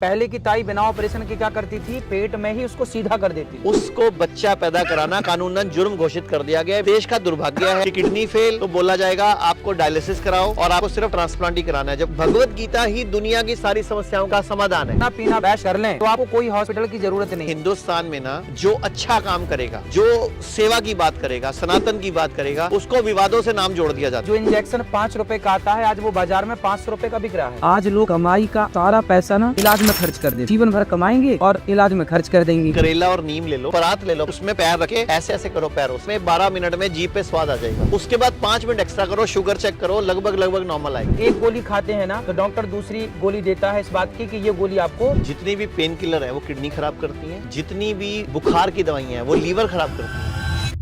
पहले की ताई बिना ऑपरेशन के क्या करती थी, पेट में ही उसको सीधा कर देती थी। उसको बच्चा पैदा कराना कानूनन जुर्म घोषित कर दिया गया है। देश का दुर्भाग्य है कि किडनी फेल तो बोला जाएगा आपको डायलिसिस कराओ और आपको सिर्फ ट्रांसप्लांट ही कराना है, जब भगवत गीता ही दुनिया की सारी समस्याओं का समाधान है। ना पीना बैश कर लें तो आपको कोई हॉस्पिटल की जरूरत नहीं। हिंदुस्तान में ना जो अच्छा काम करेगा, जो सेवा की बात करेगा, सनातन की बात करेगा, उसको विवादों से नाम जोड़ दिया जाता है। जो इंजेक्शन 5 रुपए का आता है, आज वो बाजार में 500 रुपए का बिक रहा है। आज लोग कमाई का सारा पैसा ना इलाज में खर्च कर देते, जीवन भर कमाएंगे और इलाज में खर्च कर देंगे। करेला और नीम ले लो, परात ले लो, उसमें पैर रखे ऐसे ऐसे करो पैरों में, 12 मिनट में जीभ पे स्वाद आ जाएगा। उसके बाद 5 मिनट एक्स्ट्रा करो, शुगर चेक करो, लगभग नॉर्मल आएगी। एक गोली खाते हैं ना तो डॉक्टर दूसरी गोली देता है इस बात की कि ये गोली आपको। जितनी भी पेन किलर है वो किडनी खराब करती है, जितनी भी बुखार की दवाइयां हैं वो लीवर खराब करती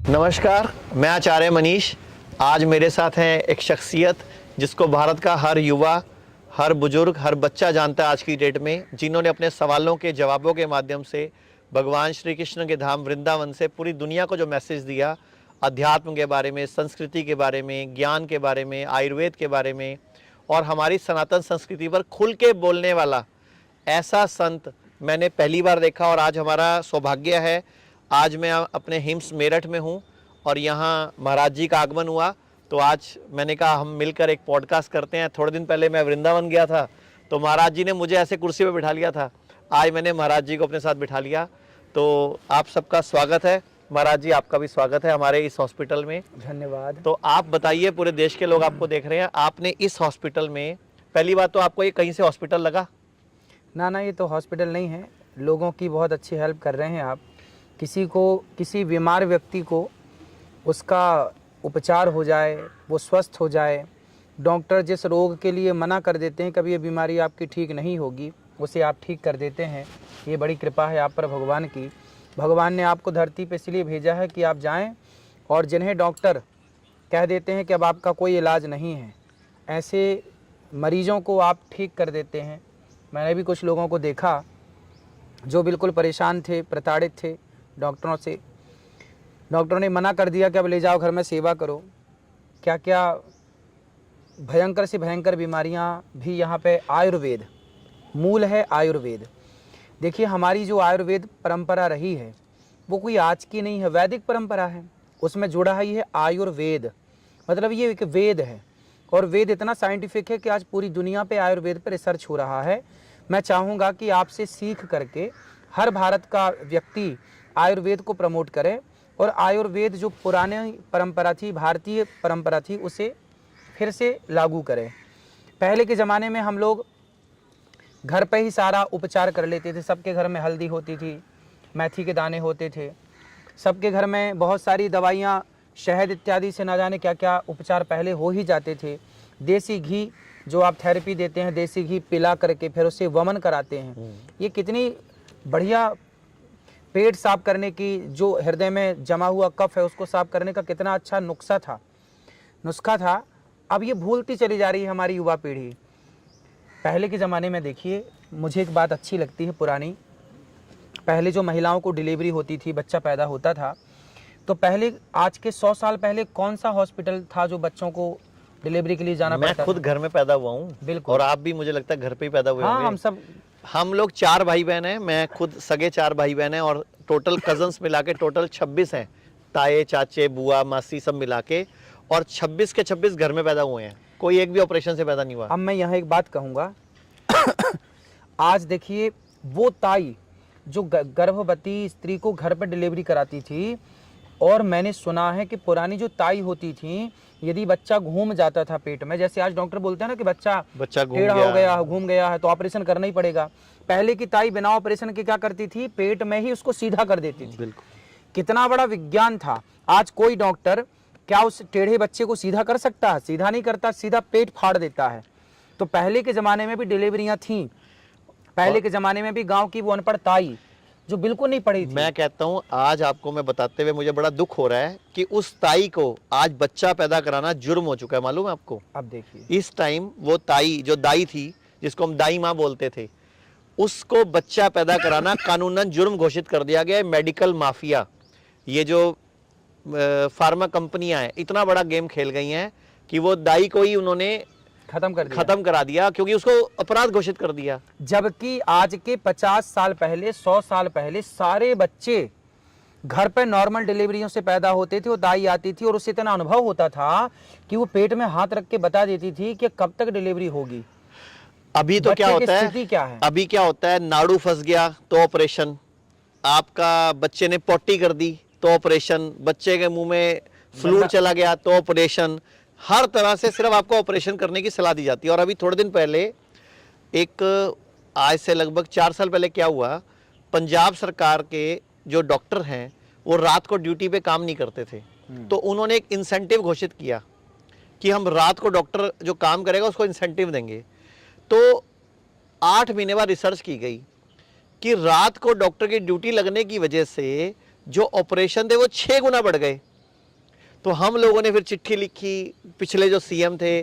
है। नमस्कार, मैं आचार्य मनीष। आज मेरे साथ हैं एक शख्सियत जिसको भारत का हर युवा, हर बुजुर्ग, हर बच्चा जानता है आज की डेट में, जिन्होंने अपने सवालों के जवाबों के माध्यम से भगवान श्री कृष्ण के धाम वृंदावन से पूरी दुनिया को जो मैसेज दिया, अध्यात्म के बारे में, संस्कृति के बारे में, ज्ञान के बारे में, आयुर्वेद के बारे में और हमारी सनातन संस्कृति पर खुल के बोलने वाला ऐसा संत मैंने पहली बार देखा। और आज हमारा सौभाग्य है, आज मैं अपने हिम्स मेरठ में हूँ और यहाँ महाराज जी का आगमन हुआ, तो आज मैंने कहा हम मिलकर एक पॉडकास्ट करते हैं। थोड़े दिन पहले मैं वृंदावन गया था तो महाराज जी ने मुझे ऐसे कुर्सी पे बिठा लिया था, आज मैंने महाराज जी को अपने साथ बिठा लिया। तो आप सबका स्वागत है महाराज जी, आपका भी स्वागत है हमारे इस हॉस्पिटल में। धन्यवाद। तो आप बताइए, पूरे देश के लोग आपको देख रहे हैं, आपने इस हॉस्पिटल में, पहली बात तो आपको ये कहीं से हॉस्पिटल लगा? ना, ये तो हॉस्पिटल नहीं है। लोगों की बहुत अच्छी हेल्प कर रहे हैं आप। किसी बीमार व्यक्ति को उसका उपचार हो जाए, वो स्वस्थ हो जाए। डॉक्टर जिस रोग के लिए मना कर देते हैं, कभी ये बीमारी आपकी ठीक नहीं होगी, उसे आप ठीक कर देते हैं। ये बड़ी कृपा है आप पर भगवान की। भगवान ने आपको धरती पे इसलिए भेजा है कि आप जाएं और जिन्हें डॉक्टर कह देते हैं कि अब आपका कोई इलाज नहीं है, ऐसे मरीजों को आप ठीक कर देते हैं। मैंने भी कुछ लोगों को देखा जो बिल्कुल परेशान थे, प्रताड़ित थे डॉक्टरों से। डॉक्टरों ने मना कर दिया कि अब ले जाओ घर में सेवा करो। क्या क्या भयंकर से भयंकर बीमारियां भी यहाँ पे। आयुर्वेद मूल है, आयुर्वेद। देखिए, हमारी जो आयुर्वेद परंपरा रही है वो कोई आज की नहीं है, वैदिक परंपरा है। उसमें जुड़ा है ये आयुर्वेद, मतलब ये एक वेद है। और वेद इतना साइंटिफिक है कि आज पूरी दुनिया पे आयुर्वेद पर रिसर्च हो रहा है। मैं चाहूँगा कि आपसे सीख करके हर भारत का व्यक्ति आयुर्वेद को प्रमोट करे और आयुर्वेद जो पुरानी परंपरा थी, भारतीय परंपरा थी, उसे फिर से लागू करें। पहले के ज़माने में हम लोग घर पे ही सारा उपचार कर लेते थे। सबके घर में हल्दी होती थी, मेथी के दाने होते थे, सबके घर में बहुत सारी दवाइयाँ, शहद इत्यादि से ना जाने क्या क्या उपचार पहले हो ही जाते थे। देसी घी जो आप थेरेपी देते हैं, देसी घी पिला करके फिर उससे वमन कराते हैं। ये कितनी बढ़िया, पेट साफ करने की, जो हृदय में जमा हुआ कफ है उसको साफ करने का कितना अच्छा नुस्खा था। अब ये भूलती चली जा रही है हमारी युवा पीढ़ी। पहले के ज़माने में देखिए, मुझे एक बात अच्छी लगती है पुरानी। पहले जो महिलाओं को डिलीवरी होती थी, बच्चा पैदा होता था, तो पहले आज के 100 साल पहले कौन सा हॉस्पिटल था जो बच्चों को डिलीवरी के लिए जाना पड़ता था? मैं खुद घर में पैदा हुआ हूँ। बिल्कुल। और आप भी मुझे लगता है घर पे ही पैदा हुए हाँ, होंगे। हम लोग 4 भाई बहन हैं, मैं खुद सगे 4 भाई बहन हैं और टोटल कजन्स मिला के टोटल 26 हैं, ताए, चाचे, बुआ, मासी सब मिला के, और 26 के 26 घर में पैदा हुए हैं। कोई एक भी ऑपरेशन से पैदा नहीं हुआ। अब मैं यहाँ एक बात कहूँगा आज देखिए, वो ताई जो गर्भवती स्त्री को घर पर डिलीवरी कराती थी, और मैंने सुना है कि पुरानी जो ताई होती थी, यदि बच्चा घूम जाता था पेट में, जैसे आज डॉक्टर बोलते हैं ना कि बच्चा टेढ़ा हो गया, घूम गया है तो ऑपरेशन करना ही पड़ेगा, पहले की ताई बिना ऑपरेशन के क्या करती थी, पेट में ही उसको सीधा कर देती थी। बिल्कुल। कितना बड़ा विज्ञान था। आज कोई डॉक्टर क्या उस टेढ़े बच्चे को सीधा कर सकता है? सीधा नहीं करता, सीधा पेट फाड़ देता है। तो पहले के ज़माने में भी डिलीवरियां थीं। पहले के ज़माने में भी गांव की वो अनपढ़ ताई जो बिल्कुल नहीं पढ़ी थी। मैं कहता हूँ, आज आपको मैं बताते हुए मुझे बड़ा दुख हो रहा है कि उस ताई को आज बच्चा पैदा कराना जुर्म हो चुका है, मालूम है आपको? अब देखिए, इस टाइम वो ताई जो दाई थी, जिसको हम दाई माँ बोलते थे, उसको बच्चा पैदा कराना कानूनन जुर्म घोषित कर दिया गया है। मेडिकल माफिया, ये जो फार्मा कंपनियां हैं, इतना बड़ा गेम खेल गई हैं कि वो दाई को ही उन्होंने खत्म करा दिया, क्योंकि उसको अपराध घोषित कर दिया। जबकि आज के 50 साल पहले, 100 साल पहले सारे बच्चे घर पे नॉर्मल डिलीवरियों से पैदा होते थे, वो दाई आती थी और उससे इतना अनुभव होता था कि वो पेट में हाथ रख के बता देती थी कि कब तक डिलीवरी होगी। अभी तो क्या होता है, क्या है? अभी क्या होता है, नाड़ू फंस गया तो ऑपरेशन, आपका बच्चे ने पोटी कर दी तो ऑपरेशन, बच्चे के मुंह में फ्लूइड चला गया तो ऑपरेशन, हर तरह से सिर्फ आपको ऑपरेशन करने की सलाह दी जाती है। और अभी थोड़े दिन पहले, एक आज से लगभग 4 साल पहले क्या हुआ, पंजाब सरकार के जो डॉक्टर हैं वो रात को ड्यूटी पे काम नहीं करते थे, तो उन्होंने एक इंसेंटिव घोषित किया कि हम रात को डॉक्टर जो काम करेगा उसको इंसेंटिव देंगे। तो 8 महीने बाद रिसर्च की गई कि रात को डॉक्टर की ड्यूटी लगने की वजह से जो ऑपरेशन थे वो 6 गुना बढ़ गए। तो हम लोगों ने फिर चिट्ठी लिखी, पिछले जो सीएम थे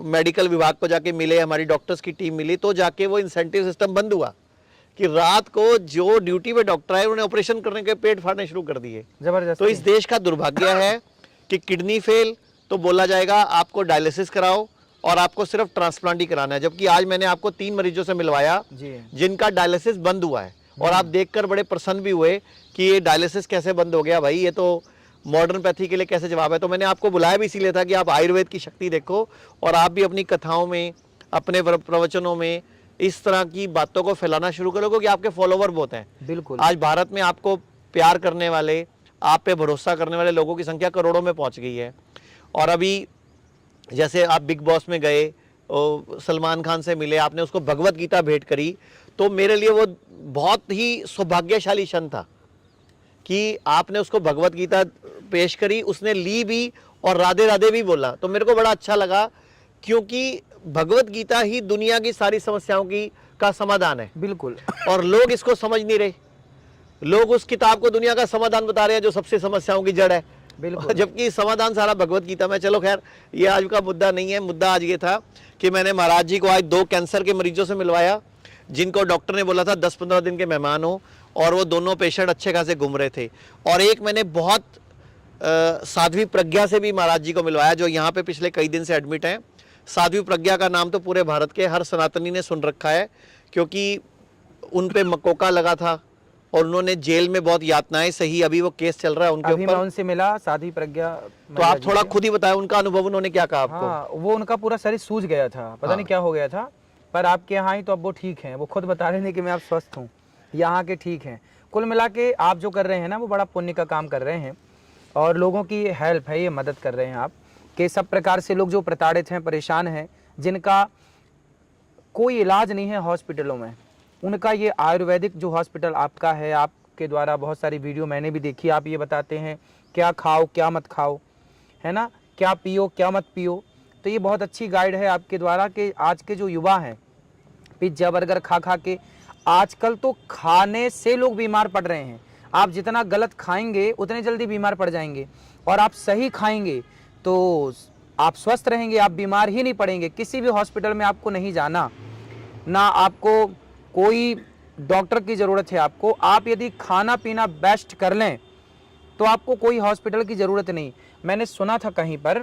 मेडिकल विभाग को जाके मिले, हमारी डॉक्टर्स की टीम मिली, तो जाके वो इंसेंटिव सिस्टम बंद हुआ कि रात को जो ड्यूटी पे डॉक्टर आए उन्होंने ऑपरेशन करने के पेट फाड़ने शुरू कर दिए। जबरदस्त। तो इस देश का दुर्भाग्य है कि किडनी फेल तो बोला जाएगा आपको डायलिसिस कराओ और आपको सिर्फ ट्रांसप्लांट ही कराना है, जबकि आज मैंने आपको 3 मरीजों से मिलवाया जिनका डायलिसिस बंद हुआ है, और आप देखकर बड़े प्रसन्न भी हुए कि ये डायलिसिस कैसे बंद हो गया भाई, ये तो मॉडर्न पैथी के लिए कैसे जवाब है। तो मैंने आपको बुलाया भी इसीलिए था कि आप आयुर्वेद की शक्ति देखो और आप भी अपनी कथाओं में, अपने प्रवचनों में इस तरह की बातों को फैलाना शुरू करो, क्योंकि आपके फॉलोवर बहुत हैं। बिल्कुल। आज भारत में आपको प्यार करने वाले, आप पे भरोसा करने वाले लोगों की संख्या करोड़ों में पहुंच गई है। और अभी जैसे आप बिग बॉस में गए, सलमान खान से मिले, आपने उसको भगवत गीता भेंट करी, तो मेरे लिए वो बहुत ही सौभाग्यशाली क्षण था कि आपने उसको भगवत गीता पेश करी, उसने ली भी और राधे राधे भी बोला। तो मेरे को बड़ा अच्छा लगा, क्योंकि भगवत गीता ही दुनिया की सारी समस्याओं का समाधान है। बिल्कुल। और लोग इसको समझ नहीं रहे, लोग उस किताब को दुनिया का समाधान बता रहे हैं जो सबसे समस्याओं की जड़ है। बिल्कुल। जबकि समाधान सारा भगवत गीता में। चलो खैर, ये आज का मुद्दा नहीं है। मुद्दा आज ये था कि मैंने महाराज जी को आज 2 कैंसर के मरीजों से मिलवाया, जिनको डॉक्टर ने बोला था 10-15 दिन के मेहमान हो, और वो दोनों पेशेंट अच्छे खासे घूम रहे थे। और एक मैंने बहुत साध्वी प्रज्ञा से भी महाराज जी को मिलवाया, जो यहाँ पे पिछले कई दिन से एडमिट हैं। साध्वी प्रज्ञा का नाम तो पूरे भारत के हर सनातनी ने सुन रखा है, क्योंकि उन पे मकोका लगा था और उन्होंने जेल में बहुत यातनाएं सही। अभी वो केस चल रहा है उनके ऊपर। मैं उनसे मिला, साध्वी प्रज्ञा। तो आप थोड़ा खुद ही बताएं उनका अनुभव, उन्होंने क्या कहा आपको? हाँ, वो उनका पूरा शरीर सूज गया था, पता नहीं क्या हो गया था, पर आपके यहाँ ही तो अब वो ठीक हैं। वो खुद बता रहे हैं कि मैं अब स्वस्थ हूँ, यहाँ के ठीक हैं। कुल मिला के आप जो कर रहे हैं ना, वो बड़ा पुण्य का काम कर रहे हैं और लोगों की हेल्प है, ये मदद कर रहे हैं आप, कि सब प्रकार से लोग जो प्रताड़ित हैं, परेशान हैं, जिनका कोई इलाज नहीं है हॉस्पिटलों में, उनका ये आयुर्वेदिक जो हॉस्पिटल आपका है, आपके द्वारा बहुत सारी वीडियो मैंने भी देखी, आप ये बताते हैं क्या खाओ क्या मत खाओ, है ना, क्या पियो क्या मत पियो। तो ये बहुत अच्छी गाइड है आपके द्वारा कि आज के जो युवा हैं पिज्जा बर्गर खा खा के, आजकल तो खाने से लोग बीमार पड़ रहे हैं। आप जितना गलत खाएंगे उतने जल्दी बीमार पड़ जाएंगे, और आप सही खाएंगे तो आप स्वस्थ रहेंगे, आप बीमार ही नहीं पड़ेंगे। किसी भी हॉस्पिटल में आपको नहीं जाना, ना आपको कोई डॉक्टर की ज़रूरत है। आपको, आप यदि खाना पीना बेस्ट कर लें तो आपको कोई हॉस्पिटल की ज़रूरत नहीं। मैंने सुना था कहीं पर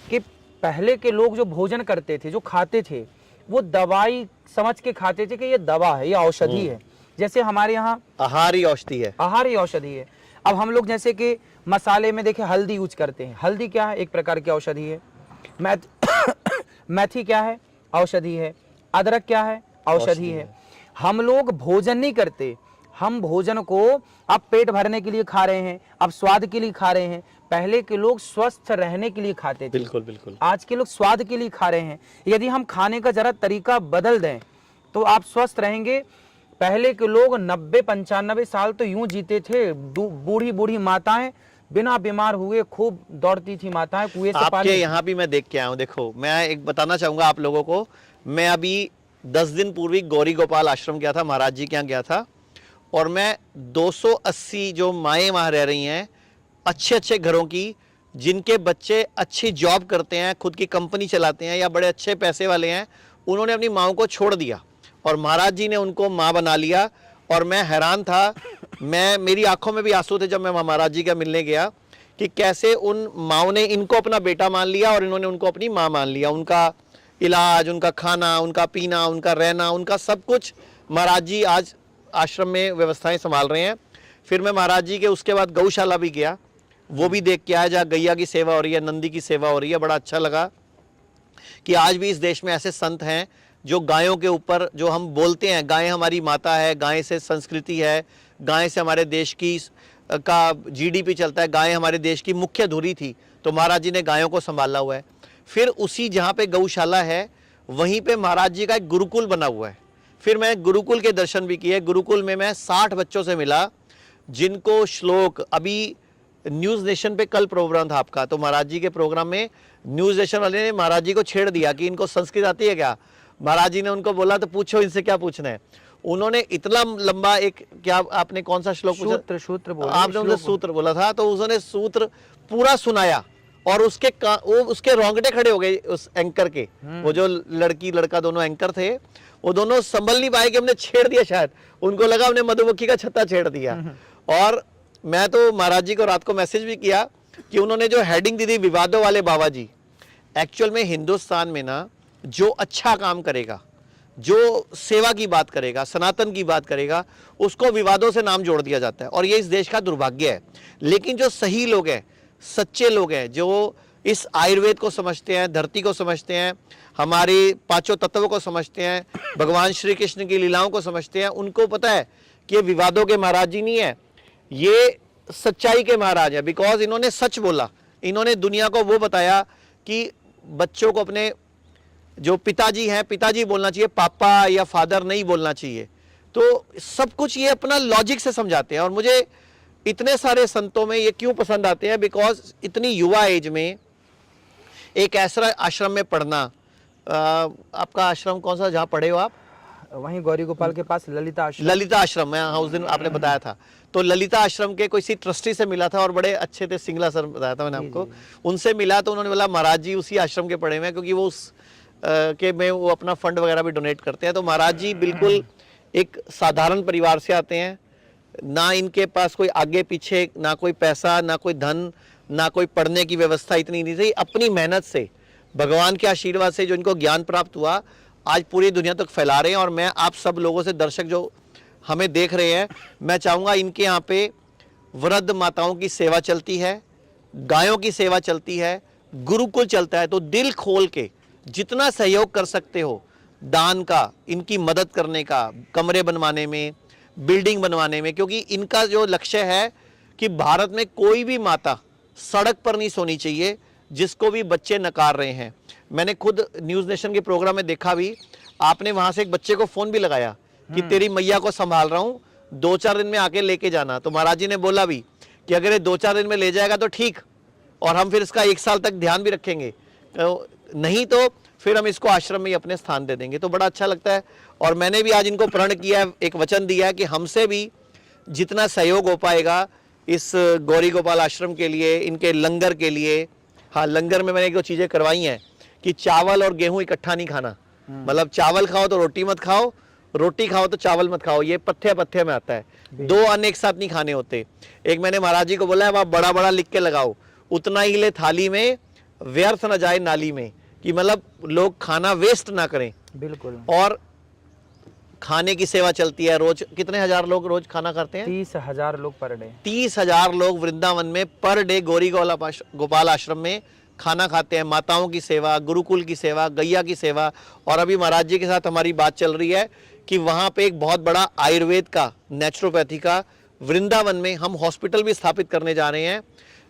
कि पहले के लोग जो भोजन करते थे, जो खाते थे, वो दवाई समझ के खाते थे कि ये दवा है, ये औषधि है। जैसे हमारे यहाँ आहार ही औषधि है, आहार ही औषधि है। अब हम लोग जैसे कि मसाले में देखे हल्दी यूज करते हैं, हल्दी क्या है, एक प्रकार की औषधि है। मेथी क्या है, औषधि है। अदरक क्या है, औषधि है। हम लोग भोजन नहीं करते, हम भोजन को अब पेट भरने के लिए खा रहे हैं, अब स्वाद के लिए खा रहे हैं। पहले के लोग स्वस्थ रहने के लिए खाते थे, बिल्कुल बिल्कुल। आज के लोग स्वाद के लिए खा रहे हैं। यदि हम खाने का जरा तरीका बदल दें तो आप स्वस्थ रहेंगे। पहले के लोग 90-95 साल तो यूं जीते थे। बूढ़ी बूढ़ी माताएं बिना बीमार हुए खूब दौड़ती थी माताएं कुएं से पानी। आपके यहाँ भी मैं देख के आया हूँ। देखो, मैं एक बताना चाहूंगा आप लोगों को, मैं अभी 10 दिन पूर्व गौरी गोपाल आश्रम गया था, महाराज जी के यहाँ गया था, और मैं 280 जो माएँ वहाँ रह रही हैं, अच्छे अच्छे घरों की, जिनके बच्चे अच्छी जॉब करते हैं, खुद की कंपनी चलाते हैं या बड़े अच्छे पैसे वाले हैं, उन्होंने अपनी माँओं को छोड़ दिया और महाराज जी ने उनको माँ बना लिया। और मैं हैरान था, मेरी आंखों में भी आंसू थे जब मैं महाराज जी का मिलने गया, कि कैसे उन माँओं ने इनको अपना बेटा मान लिया और इन्होंने उनको अपनी माँ मान लिया। उनका इलाज, उनका खाना, उनका पीना, उनका रहना, उनका सब कुछ महाराज जी आज आश्रम में व्यवस्थाएं संभाल रहे हैं। फिर मैं महाराज जी के उसके बाद गौशाला भी गया, वो भी देख के आया जहाँ गैया की सेवा हो रही है, नंदी की सेवा हो रही है। बड़ा अच्छा लगा कि आज भी इस देश में ऐसे संत हैं जो गायों के ऊपर, जो हम बोलते हैं गाय हमारी माता है, गाय से संस्कृति है, गाय से हमारे देश की का जीडीपी चलता है, गाय हमारे देश की मुख्य धुरी थी, तो महाराज जी ने गायों को संभाला हुआ है। फिर उसी जहाँ पे गौशाला है वहीं पे महाराज जी का एक गुरुकुल बना हुआ है। फिर मैं गुरुकुल के दर्शन भी किए। गुरुकुल में मैं 60 बच्चों से मिला जिनको श्लोक, अभी न्यूज़ नेशन पे कल प्रोग्राम था आपका, तो महाराज जी के प्रोग्राम में न्यूज़ नेशन वाले ने महाराज जी को छेड़ दिया कि इनको संस्कृत आती है क्या। महाराज जी ने उनको बोला तो पूछो इनसे क्या पूछना है। उन्होंने इतना लंबा एक, क्या आपने कौन सा श्लोक पूछा? सूत्र बोला आपने उनसे सूत्र बोला था, तो उन्होंने सूत्र पूरा सुनाया और उसके रोंगटे खड़े हो गए उस एंकर के। वो जो लड़की लड़का दोनों एंकर थे, वो दोनों संभल नहीं पाए कि हमने छेड़ दिया, शायद उनको लगा हमने मधुमक्खी का छत्ता छेड़ दिया। और मैं तो महाराज जी को रात को मैसेज भी किया कि उन्होंने जो हेडिंग दी थी विवादों वाले बाबा जी, एक्चुअल में हिंदुस्तान में ना जो अच्छा काम करेगा, जो सेवा की बात करेगा, सनातन की बात करेगा, उसको विवादों से नाम जोड़ दिया जाता है और ये इस देश का दुर्भाग्य है। लेकिन जो सही लोग हैं, सच्चे लोग हैं, जो इस आयुर्वेद को समझते हैं, धरती को समझते हैं, हमारे पांचों तत्वों को समझते हैं, भगवान श्री कृष्ण की लीलाओं को समझते हैं, उनको पता है कि ये विवादों के महाराज जी नहीं है, ये सच्चाई के महाराज है। बिकॉज इन्होंने सच बोला, इन्होंने दुनिया को वो बताया कि बच्चों को अपने जो पिताजी हैं, पिताजी बोलना चाहिए, पापा या फादर नहीं बोलना चाहिए। तो सब कुछ ये अपना लॉजिक से समझाते हैं। और मुझे इतने सारे संतों में ये क्यों पसंद आते हैं, बिकॉज इतनी युवा एज में एक ऐसा आश्रम में पढ़ना। आपका आश्रम कौन सा, जहाँ पढ़े हो आप? वहीं गौरी गोपाल के पास ललिता आश्रम। ललिता आश्रम में, हाँ, उस दिन आपने बताया था। तो ललिता आश्रम के किसी ट्रस्टी से मिला था और बड़े अच्छे थे, सिंगला सर बताया था मैंने आपको। उनसे मिला तो उन्होंने बोला महाराज जी उसी आश्रम के पढ़े हुए हैं, क्योंकि वो उस के में वो अपना फंड वगैरह भी डोनेट करते हैं। तो महाराज जी बिल्कुल एक साधारण परिवार से आते हैं, ना इनके पास कोई आगे पीछे, ना कोई पैसा, ना कोई धन, ना कोई पढ़ने की व्यवस्था इतनी नहीं थी। अपनी मेहनत से, भगवान के आशीर्वाद से जो इनको ज्ञान प्राप्त हुआ, आज पूरी दुनिया तक फैला रहे हैं। और मैं आप सब लोगों से, दर्शक जो हमें देख रहे हैं, मैं चाहूँगा इनके यहाँ पे वृद्ध माताओं की सेवा चलती है, गायों की सेवा चलती है, गुरुकुल चलता है। तो दिल खोल के जितना सहयोग कर सकते हो दान का, इनकी मदद करने का, कमरे बनवाने में, बिल्डिंग बनवाने में, क्योंकि इनका जो लक्ष्य है कि भारत में कोई भी माता सड़क पर नहीं सोनी चाहिए जिसको भी बच्चे नकार रहे हैं। मैंने खुद न्यूज़ नेशन के प्रोग्राम में देखा भी, आपने वहाँ से एक बच्चे को फ़ोन भी लगाया कि तेरी मैया को संभाल रहा हूँ, 2-4 दिन में आके लेके जाना। तो महाराज जी ने बोला भी कि अगर ये 2-4 दिन में ले जाएगा तो ठीक, और हम फिर इसका 1 साल तक ध्यान भी रखेंगे, नहीं तो फिर हम इसको आश्रम में ही अपने स्थान दे देंगे। तो बड़ा अच्छा लगता है। और मैंने भी आज इनको प्रण किया है, एक वचन दिया है कि हमसे भी जितना सहयोग हो पाएगा इस गौरी गोपाल आश्रम के लिए, इनके लंगर के लिए। हाँ, लंगर में मैंने एक दो चीज़ें करवाई हैं कि चावल और गेहूं इकट्ठा नहीं खाना, मतलब चावल खाओ तो रोटी मत खाओ, रोटी खाओ तो चावल मत खाओ, ये पथ्य पथ्य में आता है। 2 अन्न एक साथ नहीं खाने होते। एक मैंने महाराज जी को बोला है, वहाँ बड़ा बड़ा लिख के लगाओ, उतना ही ले थाली में, व्यर्थ न जाए नाली में, कि मतलब लोग खाना वेस्ट ना करें। बिल्कुल। और खाने की सेवा चलती है। रोज कितने हजार लोग रोज खाना खाते हैं? 30,000 लोग पर डे। 30,000 लोग वृंदावन में पर डे गौरी गोपाल आश्रम में खाना खाते हैं। माताओं की सेवा, गुरुकुल की सेवा, गैया की सेवा। और अभी महाराज जी के साथ हमारी बात चल रही है कि वहाँ पे एक बहुत बड़ा आयुर्वेद का, नेचुरोपैथी का वृंदावन में हम हॉस्पिटल भी स्थापित करने जा रहे हैं,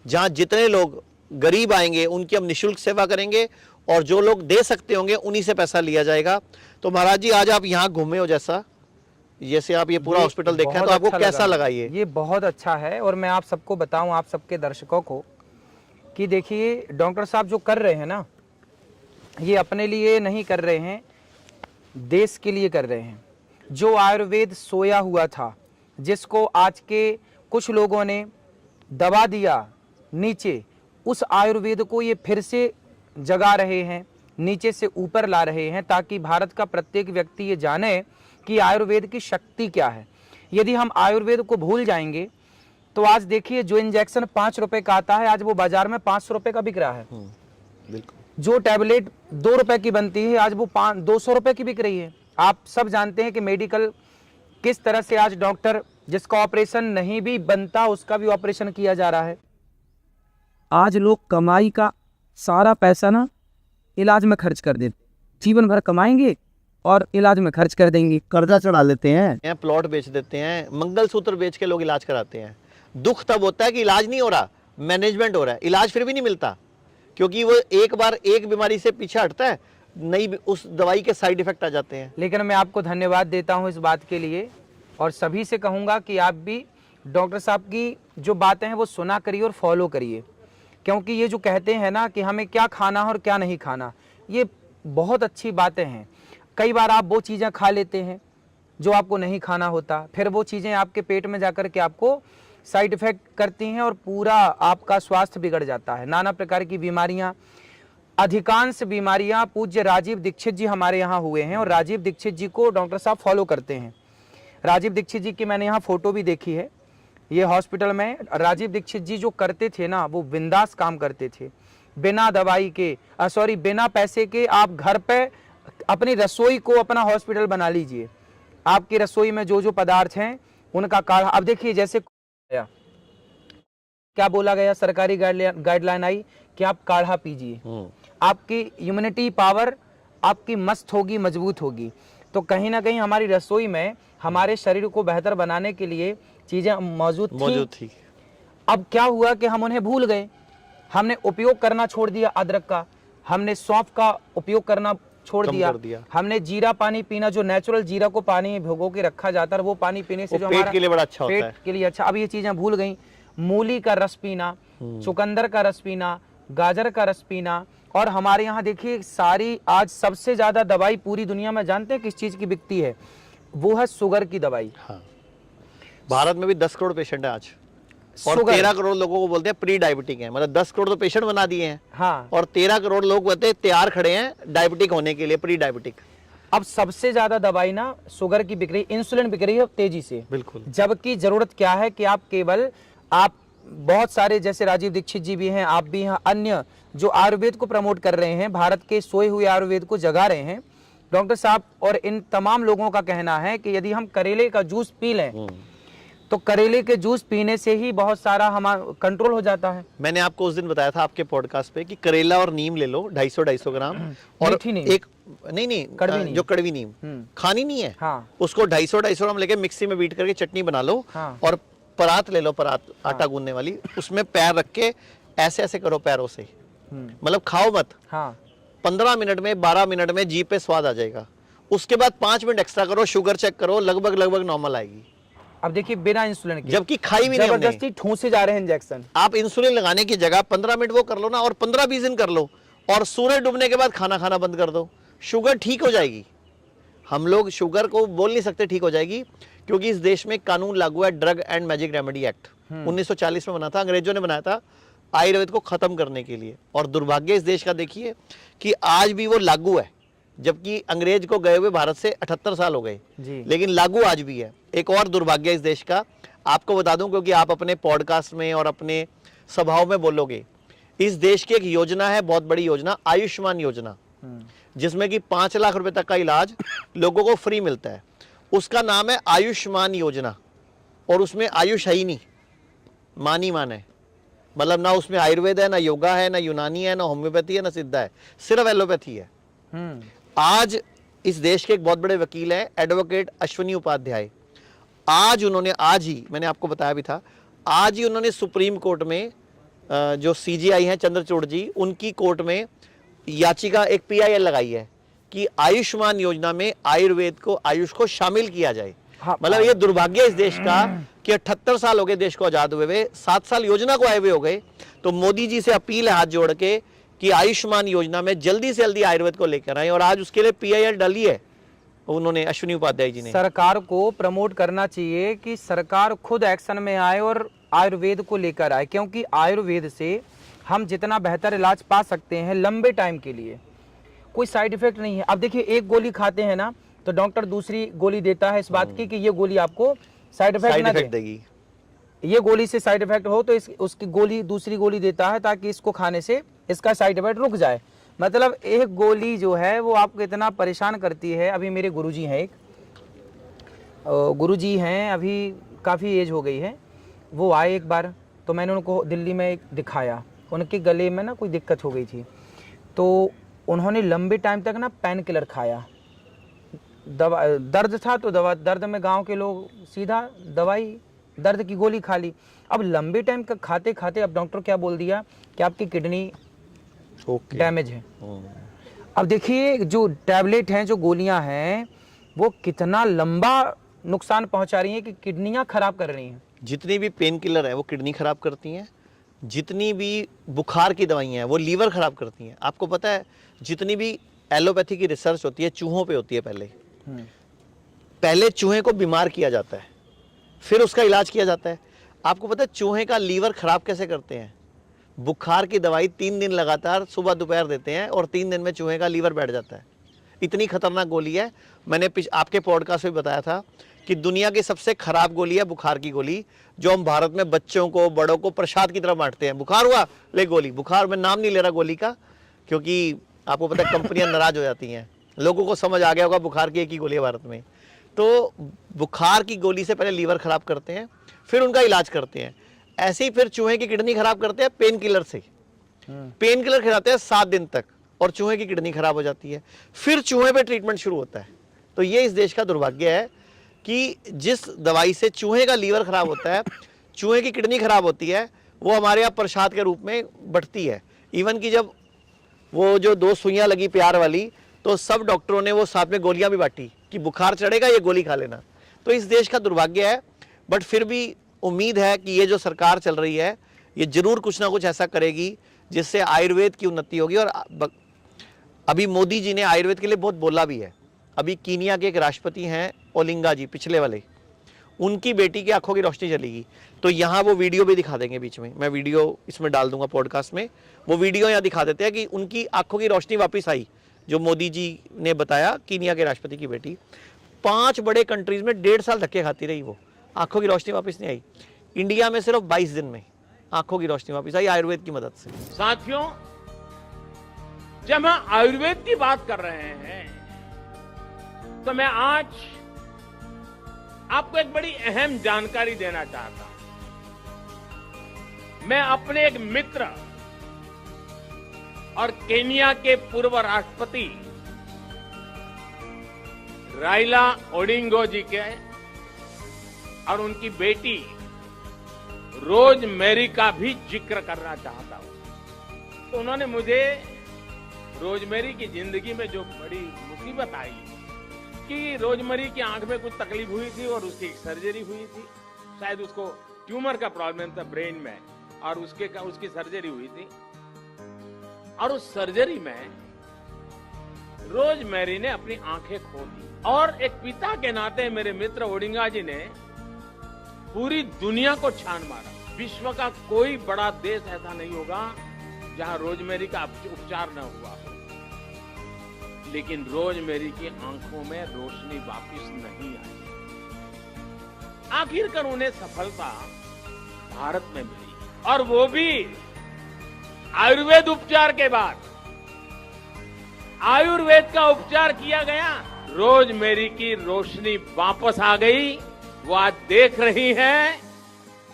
जहाँ जितने लोग गरीब आएंगे उनकी हम निःशुल्क सेवा करेंगे, और जो लोग दे सकते होंगे उन्हीं से पैसा लिया जाएगा। तो महाराज जी आज आप यहाँ घूमे हो, जैसे आप ये पूरा हॉस्पिटल देखा है, तो आपको कैसा लगा? ये बहुत अच्छा है। और मैं आप सबको बताऊं, आप सबके दर्शकों को, कि देखिए डॉक्टर साहब जो कर रहे हैं ना, ये अपने लिए नहीं कर रहे हैं, देश के लिए कर रहे हैं। जो आयुर्वेद सोया हुआ था, जिसको आज के कुछ लोगों ने दबा दिया नीचे, उस आयुर्वेद को ये फिर से जगा रहे हैं, नीचे से ऊपर ला रहे हैं, ताकि भारत का प्रत्येक व्यक्ति ये जाने कि आयुर्वेद की शक्ति क्या है। यदि हम आयुर्वेद को भूल जाएंगे तो आज देखिए जो इंजेक्शन 5 रुपए का आता है, आज वो बाजार में 500 रुपए का बिक रहा है। बिल्कुल। जो टैबलेट 2 रुपए की बनती है आज वो 200 रुपए की बिक रही है। आप सब जानते हैं कि मेडिकल किस तरह से आज डॉक्टर जिसका ऑपरेशन नहीं भी बनता उसका भी ऑपरेशन किया जा रहा है। आज लोग कमाई का सारा पैसा ना इलाज में खर्च कर देते, जीवन भर कमाएंगे और इलाज में खर्च कर देंगे, कर्जा चढ़ा लेते हैं। प्लॉट बेच देते हैं, मंगलसूत्र बेच के लोग इलाज कराते हैं। दुख तब होता है कि इलाज नहीं हो रहा, मैनेजमेंट हो रहा है, इलाज फिर भी नहीं मिलता, क्योंकि वो एक बार एक बीमारी से पीछे हटता है, नई उस दवाई के साइड इफेक्ट आ जाते हैं। लेकिन मैं आपको धन्यवाद देता हूं इस बात के लिए, और सभी से कहूंगा कि आप भी डॉक्टर साहब की जो बातें हैं वो सुना करिए और फॉलो करिए, क्योंकि ये जो कहते हैं ना कि हमें क्या खाना है और क्या नहीं खाना, ये बहुत अच्छी बातें हैं। कई बार आप वो चीज़ें खा लेते हैं जो आपको नहीं खाना होता, फिर वो चीज़ें आपके पेट में जाकर के आपको साइड इफेक्ट करती हैं और पूरा आपका स्वास्थ्य बिगड़ जाता है। नाना प्रकार की बीमारियां, अधिकांश बीमारियां पूज्य राजीव दीक्षित जी हमारे यहाँ हुए हैं, और राजीव दीक्षित जी को डॉक्टर साहब फॉलो करते हैं। राजीव दीक्षित जी की मैंने यहाँ फोटो भी देखी है, ये हॉस्पिटल में राजीव दीक्षित जी जो करते थे ना, वो बिंदास काम करते थे, बिना दवाई के बिना पैसे के। आप घर पे अपनी रसोई को अपना हॉस्पिटल बना लीजिए। आपकी रसोई में जो जो पदार्थ हैं उनका काढ़ा, अब देखिए जैसे क्या बोला गया, सरकारी गाइडलाइन आई कि आप काढ़ा पीजिए, आपकी इम्यूनिटी पावर आपकी मस्त होगी, मजबूत होगी। तो कहीं ना कहीं हमारी रसोई में हमारे शरीर को बेहतर बनाने के लिए चीजें मौजूद थी। अब क्या हुआ कि हम उन्हें भूल गए, हमने उपयोग करना छोड़ दिया अदरक का, हमने सौंफ का उपयोग करना छोड़ दिया, हमने जीरा पानी पीना, जो नेचुरल जीरा को पानी में भिगो के रखा जाता है वो पानी पीने से जो पेट के लिए बड़ा अच्छा होता है, पेट के लिए अच्छा। अब ये चीजें भूल गई। मूली का रस पीना, चुकंदर का रस पीना, गाजर का रस पीना, और हमारे यहाँ देखिए सारी आज सबसे ज्यादा दवाई पूरी दुनिया में जानते हैं किस चीज की बिकती है, वो है शुगर की दवाई। हाँ। भारत में भी 10 करोड़ पेशेंट है आज, और 13 करोड़ लोगों को बोलते हैं प्री डायबिटिक है, मतलब 10 करोड़ तो पेशेंट बना दिए हैं। हाँ। और 13 करोड़ लोग कहते हैं तैयार खड़े हैं डायबिटिक होने के लिए, प्री डायबिटिक। अब सबसे ज्यादा दवाई ना शुगर की बिक रही, इंसुलिन बिक रही है तेजी से, बिल्कुल। जबकि जरूरत क्या है कि आप बहुत सारे जैसे राजीव दीक्षित जी भी हैं, आप भी हैं, अन्य जो आयुर्वेद को प्रमोट कर रहे हैं, भारत के सोए हुए आयुर्वेद को जगा रहे हैं डॉक्टर साहब, और इन तमाम लोगों का कहना है कि यदि हम करेले का जूस पी लें तो करेले के जूस पीने से ही बहुत सारा हमारा कंट्रोल हो जाता है। मैंने आपको उस दिन बताया था आपके पॉडकास्ट पे कि करेला और नीम ले लो 250 ग्राम, और एक नहीं जो कड़वी नीम खानी नहीं है, हाँ। उसको 250 ग्राम लेके मिक्सी में बीट करके चटनी बना लो, हाँ। और परात ले लो, परात आटा गूंदने वाली, उसमें पैर रख के ऐसे ऐसे करो पैरों से, मतलब खाओ मत। हाँ। 15 मिनट में 12 मिनट में जीभ पे स्वाद आ जाएगा। उसके बाद 5 मिनट एक्स्ट्रा करो, शुगर चेक करो, लगभग नॉर्मल आएगी। अब देखिए बिना इंसुलिन के, जबकि खाई भी नहीं, जबरदस्ती ठूसे जा रहे हैं इंजेक्शन। आप इंसुलिन लगाने की जगह 15 मिनट वो कर लो ना, और 15-20 दिन कर लो, और सूरज डूबने के बाद खाना खाना बंद कर दो, शुगर ठीक हो जाएगी। हम लोग शुगर को बोल नहीं सकते ठीक हो जाएगी, क्योंकि इस देश में कानून लागू है, drug and magic remedy act 1940 में बना था, अंग्रेजों ने बनाया था आयुर्वेद को खत्म करने के लिए। और दुर्भाग्य इस देश का देखिए कि आज भी वो लागू है, जबकि अंग्रेज को गए हुए भारत से 78 साल हो गए, लेकिन लागू आज भी है। एक और दुर्भाग्य इस देश का आपको बता दूं, क्योंकि आप अपने पॉडकास्ट में और अपने सभाओं में बोलोगे, इस देश की एक योजना है, बहुत बड़ी योजना, आयुष्मान योजना, जिसमें कि 5 लाख रुपए तक का इलाज लोगों को फ्री मिलता है। उसका नाम है आयुष्मान योजना, और उसमें आयुष है ही नहीं, मान ही मान है, मतलब ना उसमें आयुर्वेद है, ना योगा है, ना यूनानी है, ना होम्योपैथी है, ना सिद्धा है, सिर्फ एलोपैथी है। आज इस देश के एक बहुत बड़े वकील हैं, एडवोकेट अश्विनी उपाध्याय, आज ही मैंने आपको बताया भी था, आज ही उन्होंने सुप्रीम कोर्ट में जो सीजीआई हैं चंद्रचूड़ जी, उनकी कोर्ट में याचिका एक पीआईएल लगाई है कि आयुष्मान योजना में आयुर्वेद को, आयुष को शामिल किया जाए। हाँ, मतलब ये दुर्भाग्य इस देश का कि 78 साल हो गए देश को आजाद हुए, 7 साल योजना को आए हुए हो गए। तो मोदी जी से अपील है हाथ जोड़ के कि आयुष्मान योजना में जल्दी से जल्दी आयुर्वेद को लेकर आए, और आज उसके लिए पीआईएल डाली है उन्होंने, अश्विनी उपाध्याय जी ने। सरकार को प्रमोट करना चाहिए कि सरकार खुद एक्शन में आए और आयुर्वेद को लेकर आए, क्योंकि आयुर्वेद से हम जितना बेहतर इलाज पा सकते हैं लंबे टाइम के लिए, कोई साइड इफेक्ट नहीं है। अब देखिए एक गोली खाते हैं ना तो डॉक्टर दूसरी गोली देता है इस बात की कि ये गोली आपको साइड इफेक्ट ना देगी, ये गोली से साइड इफेक्ट हो तो उसकी गोली दूसरी गोली देता है ताकि इसको खाने से इसका साइड इफेक्ट रुक जाए। मतलब एक गोली जो है वो आपको इतना परेशान करती है। अभी मेरे गुरुजी हैं, एक गुरुजी हैं, अभी काफ़ी एज हो गई है। वो आए एक बार, तो मैंने उनको दिल्ली में दिखाया। उनके गले में ना कोई दिक्कत हो गई थी, तो उन्होंने लंबे टाइम तक ना पेन किलर खाया। दवा दर्द था तो दर्द में गांव के लोग सीधा दवाई दर्द की गोली खा ली। अब लंबे टाइम का खाते खाते अब डॉक्टर क्या बोल दिया कि आपकी किडनी डैमेज है। अब देखिए जो टैबलेट हैं, जो गोलियां हैं, वो कितना लंबा नुकसान पहुंचा रही हैं कि किडनियां खराब कर रही हैं। जितनी भी पेन किलर है वो किडनी खराब करती हैं, जितनी भी बुखार की दवाइयाँ हैं वो लीवर खराब करती हैं। आपको पता है जितनी भी एलोपैथी की रिसर्च होती है चूहों पे होती है। पहले चूहे को बीमार किया जाता है, फिर उसका इलाज किया जाता है। आपको पता है चूहे का लीवर खराब कैसे करते हैं? बुखार की दवाई 3 दिन लगातार सुबह दोपहर देते हैं और 3 दिन में चूहे का लीवर बैठ जाता है। इतनी खतरनाक गोली है। मैंने आपके पॉडकास्ट में बताया था कि दुनिया की सबसे खराब गोली है बुखार की गोली, जो हम भारत में बच्चों को बड़ों को प्रसाद की तरह बांटते हैं। बुखार हुआ ले गोली, बुखार में नाम नहीं ले रहा गोली का, क्योंकि आपको पता है कंपनियां नाराज हो जाती हैं। लोगों को समझ आ गया होगा बुखार की एक ही गोली है भारत में। तो बुखार की गोली से पहले लीवर खराब करते हैं, फिर उनका इलाज करते हैं। ऐसे ही फिर चूहे की किडनी खराब करते हैं पेन किलर से। पेन किलर खिलाते हैं 7 दिन तक और चूहे की किडनी खराब हो जाती है, फिर चूहे पे ट्रीटमेंट शुरू होता है। तो ये इस देश का दुर्भाग्य है कि जिस दवाई से चूहे का लीवर खराब होता है, चूहे की किडनी खराब होती है, वो हमारे यहाँ प्रसाद के रूप में बढ़ती है। इवन कि जब वो जो 2 सुइयां लगी प्यार वाली, तो सब डॉक्टरों ने वो साथ में गोलियां भी बांटी कि बुखार चढ़ेगा ये गोली खा लेना। तो इस देश का दुर्भाग्य है, बट फिर भी उम्मीद है कि ये जो सरकार चल रही है ये जरूर कुछ ना कुछ ऐसा करेगी जिससे आयुर्वेद की उन्नति होगी। और अभी मोदी जी ने आयुर्वेद के लिए बहुत बोला भी है। अभी कीनिया के एक राष्ट्रपति हैं ओलिंगा जी, पिछले वाले, उनकी बेटी की आंखों की रोशनी चलेगी। तो यहाँ वो वीडियो भी दिखा देंगे, बीच में मैं वीडियो इसमें डाल दूंगा पॉडकास्ट में। वो वीडियो यहाँ दिखा देते हैं कि उनकी आंखों की रोशनी वापस आई, जो मोदी जी ने बताया। कीनिया के राष्ट्रपति की बेटी 5 बड़े कंट्रीज में 1.5 साल धक्के खाती रही, वो आंखों की रोशनी वापस नहीं आई। इंडिया में सिर्फ 22 दिन में आंखों की रोशनी वापस आई आयुर्वेद की मदद से। साथियों, जब हम आयुर्वेद की बात कर रहे हैं तो मैं आज आपको एक बड़ी अहम जानकारी देना चाहता हूं। मैं अपने एक मित्र और केनिया के पूर्व राष्ट्रपति राइला ओडिंगो जी के और उनकी बेटी रोज मैरी का भी जिक्र करना चाहता हूं। तो उन्होंने मुझे रोजमेरी की जिंदगी में जो बड़ी मुसीबत आई कि रोजमेरी की आंख में कुछ तकलीफ हुई थी और उसकी एक सर्जरी हुई थी। शायद उसको ट्यूमर का प्रॉब्लम था ब्रेन में और उसकी सर्जरी हुई थी। और उस सर्जरी में रोजमेरी ने अपनी आंखें खो दी। और एक पिता के नाते मेरे मित्र ओडिंगा जी ने पूरी दुनिया को छान मारा। विश्व का कोई बड़ा देश ऐसा नहीं होगा जहां रोजमेरी का उपचार न हुआ हो। लेकिन रोजमेरी की आंखों में रोशनी वापस नहीं आई। आखिरकार उन्हें सफलता भारत में मिली, और वो भी आयुर्वेद उपचार के बाद। आयुर्वेद का उपचार किया गया, रोजमेरी की रोशनी वापस आ गई। वो आज देख रही है,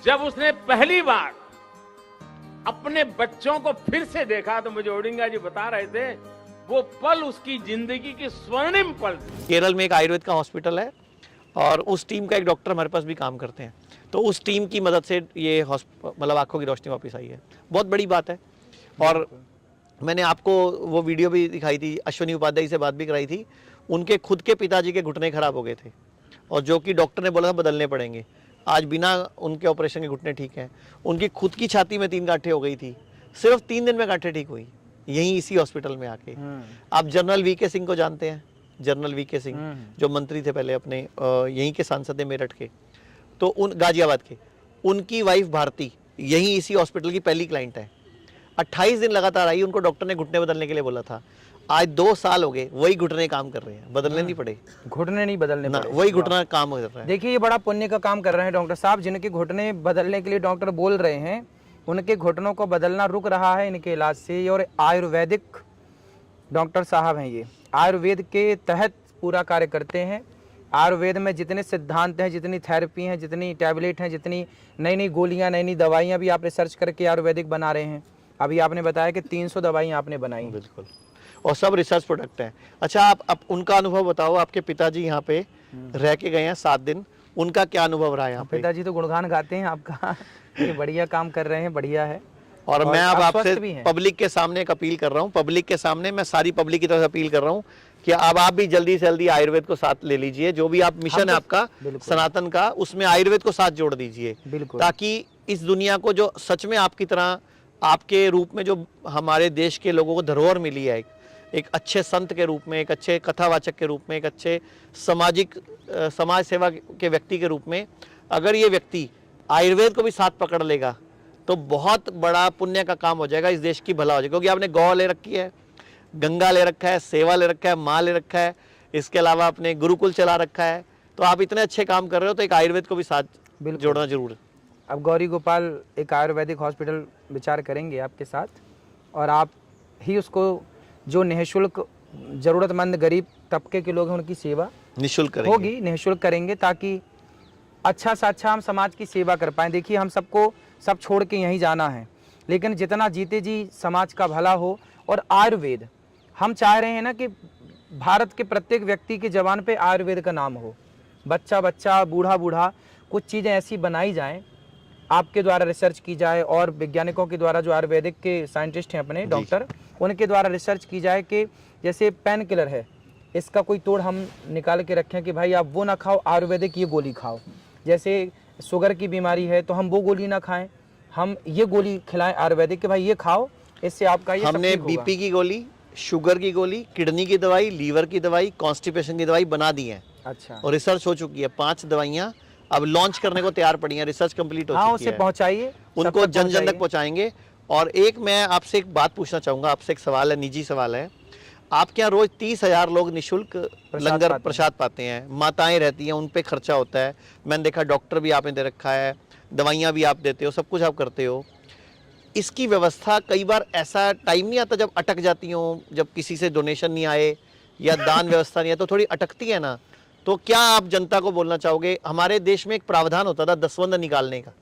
जब उसने पहली बार अपने बच्चों को फिर से देखा तो मुझे ओडिंगा जी बता रहे थे वो पल उसकी जिंदगी की स्वर्णिम पल थी। केरल में एक आयुर्वेद का हॉस्पिटल है और उस टीम का एक डॉक्टर हमारे पास भी काम करते हैं। तो उस टीम की मदद से ये मतलब आंखों की रोशनी वापस आई है। बहुत बड़ी बात है। और मैंने आपको वो वीडियो भी दिखाई थी, अश्विनी उपाध्याय से बात भी कराई थी। उनके खुद के पिताजी के घुटने खराब हो गए थे और जो कि डॉक्टर ने बोला था बदलने पड़ेंगे। आज बिना उनके ऑपरेशन के घुटने ठीक हैं। उनकी खुद की छाती में 3 गांठें हो गई थी, सिर्फ 3 दिन में गांठें ठीक हुई, यहीं इसी हॉस्पिटल में आके। आप जनरल वीके सिंह को जानते हैं? जनरल वीके सिंह जो मंत्री थे पहले अपने यहीं के सांसद है मेरठ के, तो उन गाजियाबाद के, उनकी वाइफ भारती यहीं इसी हॉस्पिटल की पहली क्लाइंट है। 28 दिन लगातार आई, उनको डॉक्टर ने घुटने बदलने के लिए बोला था। आज 2 साल हो गए, वही घुटने काम कर रहे हैं, बदलने नहीं पड़े, घुटने नहीं बदलने पड़े, वही घुटना काम कर रहा है। देखिए ये बड़ा पुण्य का काम कर रहे हैं डॉक्टर साहब। जिनके घुटने बदलने के लिए डॉक्टर बोल रहे हैं, उनके घुटनों को बदलना रुक रहा है इनके इलाज से। और आयुर्वेदिक डॉक्टर साहब हैं, ये आयुर्वेद के तहत पूरा कार्य करते हैं। आयुर्वेद में जितने सिद्धांत हैं, जितनी थेरेपी हैं, जितनी टैबलेट हैं, जितनी नई नई गोलियां, नई नई दवाइयां भी आप रिसर्च करके आयुर्वेदिक बना रहे हैं। अभी आपने बताया कि 300 दवाइयां आपने बनाई। बिल्कुल, और सब रिसर्च प्रोडक्ट हैं। अच्छा, आप उनका अनुभव बताओ। आपके पिताजी यहाँ पे रह के गए हैं 7 दिन, उनका क्या अनुभव रहा है यहाँ पे? पिताजी तो गुणगान गाते हैं आपका ये बढ़िया काम कर रहे हैं, बढ़िया है। और मैं अब आप आपसे स्वस्थ भी हैं। पब्लिक के सामने एक अपील कर रहा हूँ, पब्लिक के सामने मैं सारी पब्लिक की तरफ से अपील कर रहा हूँ कि अब आप भी जल्दी से जल्दी आयुर्वेद को साथ ले लीजिए। जो भी आप मिशन है आपका सनातन का, उसमें आयुर्वेद को साथ जोड़ दीजिए, ताकि इस दुनिया को जो सच में आपकी तरह, आपके रूप में जो हमारे देश के लोगों को धरोहर मिली है, एक अच्छे संत के रूप में, एक अच्छे कथावाचक के रूप में, एक अच्छे समाज सेवा के व्यक्ति के रूप में, अगर ये व्यक्ति आयुर्वेद को भी साथ पकड़ लेगा तो बहुत बड़ा पुण्य का काम हो जाएगा, इस देश की भला हो जाएगा। क्योंकि आपने गौ ले रखी है, गंगा ले रखा है, सेवा ले रखा है, माँ ले रखा है, इसके अलावा आपने गुरुकुल चला रखा है, तो आप इतने अच्छे काम कर रहे हो, तो एक आयुर्वेद को भी साथ जोड़ना जरूर। अब गौरी गोपाल एक आयुर्वेदिक हॉस्पिटल विचार करेंगे आपके साथ, और आप ही उसको जो निःशुल्क ज़रूरतमंद गरीब तबके के लोग हैं उनकी सेवा निःशुल्क होगी, निःशुल्क करेंगे, ताकि अच्छा से अच्छा हम समाज की सेवा कर पाएँ। देखिए, हम सबको सब छोड़ के यहीं जाना है, लेकिन जितना जीते जी समाज का भला हो। और आयुर्वेद, हम चाह रहे हैं ना कि भारत के प्रत्येक व्यक्ति के जबान पे आयुर्वेद का नाम हो। बच्चा बच्चा, बूढ़ा बूढ़ा, कुछ चीज़ें ऐसी बनाई जाएं, आपके द्वारा रिसर्च की जाए, और वैज्ञानिकों के द्वारा, जो आयुर्वेदिक के साइंटिस्ट हैं अपने डॉक्टर, उनके द्वारा रिसर्च की जाए कि जैसे पेन किलर है, इसका कोई तोड़ हम निकाल के रखें कि भाई आप वो ना खाओ, आयुर्वेदिक ये गोली खाओ। जैसे शुगर की बीमारी है तो हम वो गोली ना खाएं, हम ये गोली खिलाएं आयुर्वेदिक कि भाई ये खाओ, इससे आपका ये हमने बीपी की गोली, शुगर की गोली, किडनी की दवाई, लीवर की दवाई, कॉन्स्टिपेशन की दवाई बना दी है। अच्छा, और रिसर्च हो चुकी है। 5 दवाइयाँ अब लॉन्च करने को तैयार पड़ी हैं, रिसर्च कंप्लीट हो चुकी है। उसे पहुंचाइए, उनको जन जन तक पहुंचाएंगे। और एक मैं आपसे एक बात पूछना चाहूँगा, आपसे एक सवाल है, निजी सवाल है। आपके यहाँ रोज 30,000 लोग निःशुल्क लंगर प्रसाद पाते हैं, माताएं रहती हैं, उन पे खर्चा होता है। मैंने देखा डॉक्टर भी आपने दे रखा है, दवाइयाँ भी आप देते हो, सब कुछ आप करते हो। इसकी व्यवस्था कई बार ऐसा टाइम नहीं आता जब अटक जाती हो, जब किसी से डोनेशन नहीं आए या दान व्यवस्था नहीं आए, तो थोड़ी अटकती है ना, तो क्या आप जनता को बोलना चाहोगे? हमारे देश में एक प्रावधान होता था दसवंध निकालने का,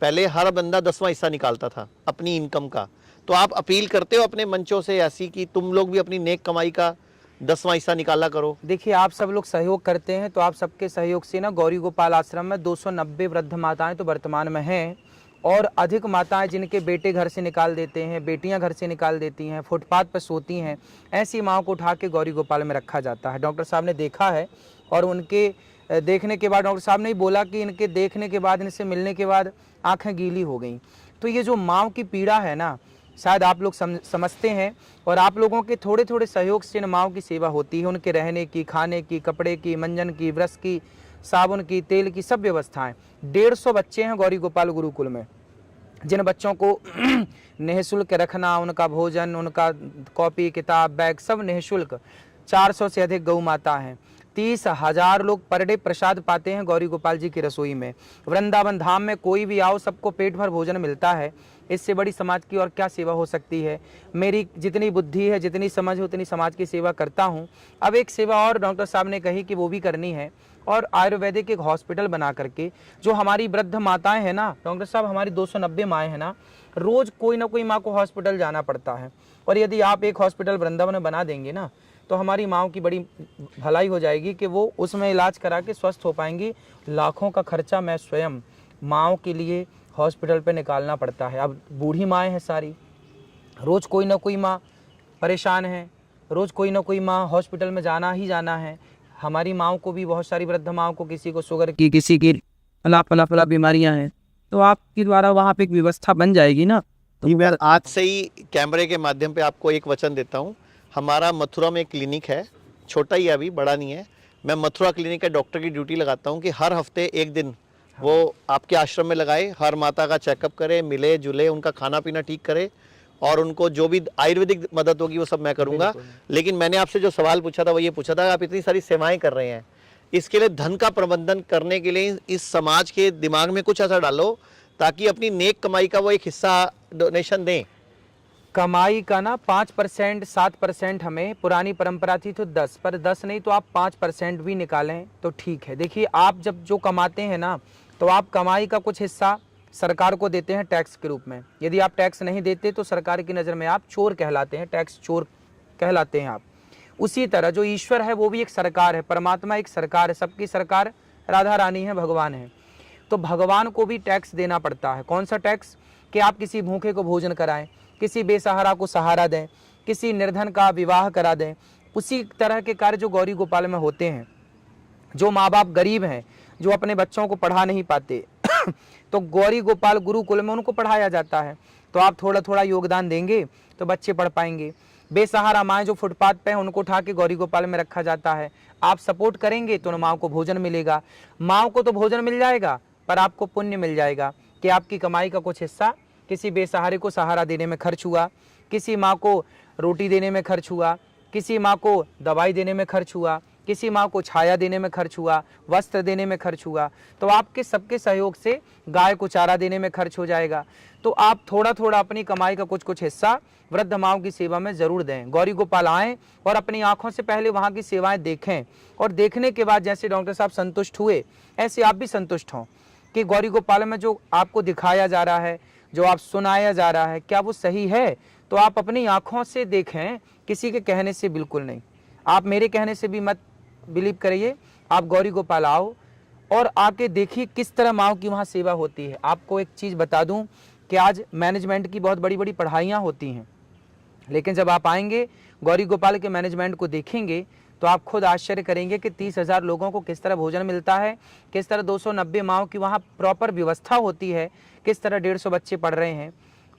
पहले हर बंदा 10वां हिस्सा निकालता था अपनी इनकम का। तो आप अपील करते हो अपने मंचों से ऐसी कि तुम लोग भी अपनी नेक कमाई का 10वां हिस्सा निकाला करो? देखिए, आप सब लोग सहयोग करते हैं, तो आप सबके सहयोग से ना गौरी गोपाल आश्रम में 290 वृद्ध माताएं तो वर्तमान में हैं, और अधिक माताएं जिनके बेटे घर से निकाल देते हैं, बेटियां घर से निकाल देती हैं, फुटपाथ पर सोती हैं, ऐसी माँओं को उठा के गौरी गोपाल में रखा जाता है। डॉक्टर साहब ने देखा है, और उनके देखने के बाद डॉक्टर साहब ने ही बोला कि इनके देखने के बाद, इनसे मिलने के बाद आंखें गीली हो गई। तो ये जो माँओं की पीड़ा है ना, शायद आप लोग समझते हैं, और आप लोगों के थोड़े थोड़े सहयोग से इन माँओं की सेवा होती है। उनके रहने की, खाने की, कपड़े की, मंजन की, ब्रश की, साबुन की, तेल की, सब व्यवस्थाएं। 150 बच्चे हैं गौरी गोपाल गुरुकुल में, जिन बच्चों को निःशुल्क रखना, उनका भोजन, उनका कॉपी किताब बैग सब निःशुल्क। 400 से अधिक गौ माता हैं। 30,000 लोग पर डे प्रसाद पाते हैं गौरी गोपाल जी की रसोई में। वृंदावन धाम में कोई भी आओ, सबको पेट भर भोजन मिलता है। इससे बड़ी समाज की और क्या सेवा हो सकती है। मेरी जितनी बुद्धि है, जितनी समझ है, उतनी समाज की सेवा करता हूँ। अब एक सेवा और डॉक्टर साहब ने कही कि वो भी करनी है, और आयुर्वेदिक एक हॉस्पिटल बना करके, जो हमारी वृद्ध माताएं हैं ना डॉक्टर साहब, हमारी 290 माएँ हैं ना, रोज़ कोई ना कोई माँ को हॉस्पिटल जाना पड़ता है। और यदि आप एक हॉस्पिटल वृंदावन में बना देंगे ना, तो हमारी माँओं की बड़ी भलाई हो जाएगी कि वो उसमें इलाज करा के स्वस्थ हो पाएंगी। लाखों का खर्चा मैं स्वयं माँओं के लिए हॉस्पिटल पे निकालना पड़ता है। अब बूढ़ी माएँ हैं सारी, रोज़ कोई ना कोई माँ परेशान है, रोज़ कोई ना कोई माँ हॉस्पिटल में जाना ही जाना है। हमारी माँओं को भी, बहुत सारी वृद्ध माँओं को, किसी को शुगर की, किसी की फला बीमारियां हैं, तो आपके द्वारा वहाँ पे एक व्यवस्था बन जाएगी ना। तो मैं आज से ही कैमरे के माध्यम पे आपको एक वचन देता हूँ। हमारा मथुरा में एक क्लिनिक है, छोटा ही है, अभी बड़ा नहीं है। मैं मथुरा क्लिनिक का डॉक्टर की ड्यूटी लगाता हूँ कि हर हफ्ते एक दिन वो आपके आश्रम में लगाए, हर माता का चेकअप करे, मिले जुले, उनका खाना पीना ठीक करे, और उनको जो भी आयुर्वेदिक मदद होगी वो सब मैं करूँगा। लेकिन मैंने आपसे जो सवाल पूछा था वो ये पूछा था, आप इतनी सारी सेवाएं कर रहे हैं, इसके लिए धन का प्रबंधन करने के लिए इस समाज के दिमाग में कुछ ऐसा डालो ताकि अपनी नेक कमाई का वो एक हिस्सा डोनेशन दें। कमाई का ना 5% 7% हमें पुरानी परंपरा थी तो 10, पर 10 नहीं तो आप 5% भी निकालें तो ठीक है। देखिए आप जब जो कमाते हैं ना तो आप कमाई का कुछ हिस्सा सरकार को देते हैं टैक्स के रूप में। यदि आप टैक्स नहीं देते तो सरकार की नज़र में आप चोर कहलाते हैं, टैक्स चोर कहलाते हैं आप। उसी तरह जो ईश्वर है वो भी एक सरकार है, परमात्मा एक सरकार है, सबकी सरकार राधा रानी है, भगवान है। तो भगवान को भी टैक्स देना पड़ता है। कौन सा टैक्स? कि आप किसी भूखे को भोजन कराएं, किसी बेसहारा को सहारा दें, किसी निर्धन का विवाह करा दें। उसी तरह के कार्य जो गौरी गोपाल में होते हैं। जो माँ बाप गरीब हैं, जो अपने बच्चों को पढ़ा नहीं पाते तो गौरी गोपाल गुरुकुल में उनको पढ़ाया जाता है। तो आप थोड़ा थोड़ा योगदान देंगे तो बच्चे पढ़ पाएंगे। बेसहारा माएँ जो फुटपाथ पे हैं उनको उठा के गौरी गोपाल में रखा जाता है। आप सपोर्ट करेंगे तो माँ को भोजन मिलेगा। माँ को तो भोजन मिल जाएगा पर आपको पुण्य मिल जाएगा कि आपकी कमाई का कुछ हिस्सा किसी बेसहारे को सहारा देने में खर्च हुआ, किसी माँ को रोटी देने में खर्च हुआ, किसी माँ को दवाई देने में खर्च हुआ, किसी माँ को छाया देने में खर्च हुआ, वस्त्र देने में खर्च हुआ। तो आपके सबके सहयोग से गाय को चारा देने में खर्च हो जाएगा। तो आप थोड़ा थोड़ा अपनी कमाई का कुछ कुछ हिस्सा वृद्ध माँओं की सेवा में ज़रूर दें। गौरी गोपाल आएँ और अपनी आँखों से पहले वहाँ की सेवाएं देखें, और देखने के बाद जैसे डॉक्टर साहब संतुष्ट हुए ऐसे आप भी संतुष्ट हों कि गौरी गोपाल में जो आपको दिखाया जा रहा है, जो आप सुनाया जा रहा है, क्या वो सही है। तो आप अपनी आँखों से देखें, किसी के कहने से बिल्कुल नहीं। आप मेरे कहने से भी मत बिलीव करिए, आप गौरी गोपाल आओ और आके देखिए किस तरह माँओं की वहाँ सेवा होती है। आपको एक चीज़ बता दूं कि आज मैनेजमेंट की बहुत बड़ी बड़ी पढ़ाइयाँ होती हैं, लेकिन जब आप आएंगे गौरी गोपाल के मैनेजमेंट को देखेंगे तो आप खुद आश्चर्य करेंगे कि 30,000 लोगों को किस तरह भोजन मिलता है, किस तरह 290 माँओं की वहाँ प्रॉपर व्यवस्था होती है, किस तरह 150 बच्चे पढ़ रहे हैं।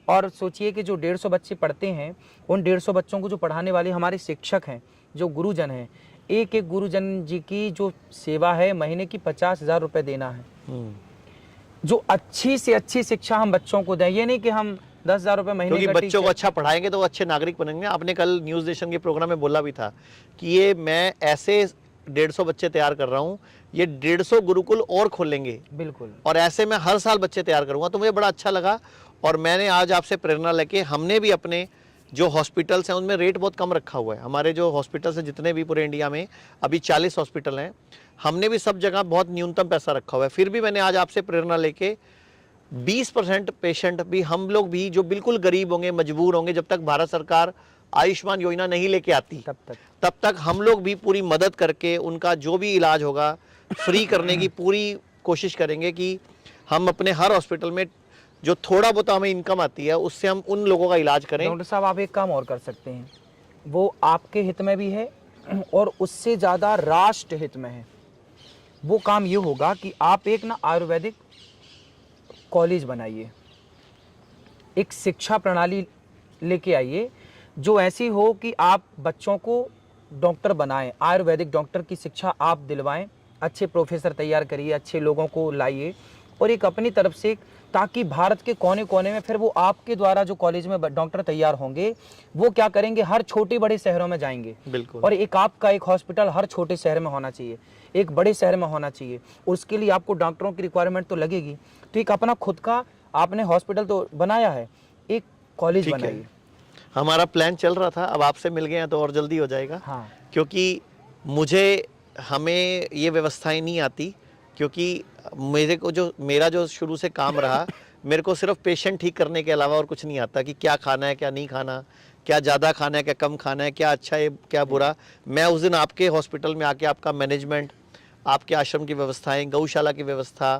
और सोचिए कि जो 150 बच्चे पढ़ते हैं, उन 150 बच्चों को जो पढ़ाने वाले हमारे शिक्षक हैं, जो गुरुजन हैं, एक एक गुरुजन जी की जो सेवा है महीने की 50,000 रुपये देना है। जो अच्छी से अच्छी शिक्षा हम बच्चों को दें, ये नहीं कि हम 10,000 रुपये महीने क्योंकि का बच्चों को अच्छा पढ़ाएंगे तो वो अच्छे नागरिक बनेंगे। आपने कल न्यूज़ नेशन के प्रोग्राम में बोला भी था कि ये मैं ऐसे 150 बच्चे तैयार कर रहा हूँ, ये 150 गुरुकुल और खोलेंगे बिल्कुल, और ऐसे मैं हर साल बच्चे तैयार करूँगा। तो मुझे बड़ा अच्छा लगा और मैंने आज आपसे प्रेरणा लेके, हमने भी अपने जो हॉस्पिटल्स हैं उनमें रेट बहुत कम रखा हुआ है। हमारे जो हॉस्पिटल्स हैं जितने भी पूरे इंडिया में अभी 40 हॉस्पिटल हैं, हमने भी सब जगह बहुत न्यूनतम पैसा रखा हुआ है। फिर भी मैंने आज आपसे प्रेरणा लेके 20% पेशेंट भी, हम लोग भी जो बिल्कुल गरीब होंगे, मजबूर होंगे, जब तक भारत सरकार आयुष्मान योजना नहीं लेके आती तब तक हम लोग भी पूरी मदद करके उनका जो भी इलाज होगा फ्री करने की पूरी कोशिश करेंगे कि हम अपने हर हॉस्पिटल में जो थोड़ा बहुत हमें इनकम आती है उससे हम उन लोगों का इलाज करें। डॉक्टर साहब आप एक काम और कर सकते हैं, वो आपके हित में भी है और उससे ज़्यादा राष्ट्र हित में है। वो काम ये होगा कि आप एक ना आयुर्वेदिक कॉलेज बनाइए, एक शिक्षा प्रणाली लेके आइए जो ऐसी हो कि आप बच्चों को डॉक्टर बनाएं, आयुर्वेदिक डॉक्टर की शिक्षा आप दिलवाएं, अच्छे प्रोफेसर तैयार करिए, अच्छे लोगों को लाइए और एक अपनी तरफ से, ताकि भारत के कोने कोने में फिर वो आपके द्वारा जो कॉलेज में डॉक्टर तैयार होंगे वो क्या करेंगे, हर छोटे बड़े शहरों में जाएंगे। बिल्कुल। और एक आपका एक हॉस्पिटल हर छोटे शहर में होना चाहिए, एक बड़े शहर में होना चाहिए। उसके लिए आपको डॉक्टरों की रिक्वायरमेंट तो लगेगी, तो एक अपना खुद का आपने हॉस्पिटल तो बनाया है, एक कॉलेज बनाइए। हमारा प्लान चल रहा था, अब आपसे मिल गए हैं तो और जल्दी हो जाएगा। हाँ, क्योंकि हमें ये व्यवस्थाएं नहीं आती, क्योंकि मेरा जो शुरू से काम रहा, मेरे को सिर्फ पेशेंट ठीक करने के अलावा और कुछ नहीं आता कि क्या खाना है क्या नहीं खाना, क्या ज़्यादा खाना है क्या कम खाना है, क्या अच्छा है क्या बुरा। मैं उस दिन आपके हॉस्पिटल में आके आपका मैनेजमेंट, आपके आश्रम की व्यवस्थाएं, गौशाला की व्यवस्था,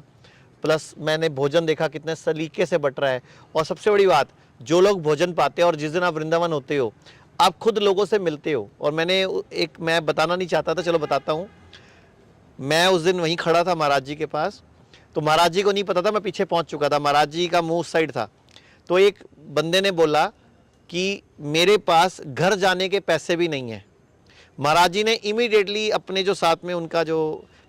प्लस मैंने भोजन देखा कितने सलीके से बट रहा है। और सबसे बड़ी बात, जो लोग भोजन पाते हैं और जिस दिन आप वृंदावन होते हो आप खुद लोगों से मिलते हो। और मैं बताना नहीं चाहता था, चलो बताता हूँ। मैं उस दिन वहीं खड़ा था महाराज जी के पास, तो महाराज जी को नहीं पता था मैं पीछे पहुंच चुका था, महाराज जी का मुंह उस साइड था। तो एक बंदे ने बोला कि मेरे पास घर जाने के पैसे भी नहीं हैं। महाराज जी ने इमीडिएटली अपने जो साथ में उनका जो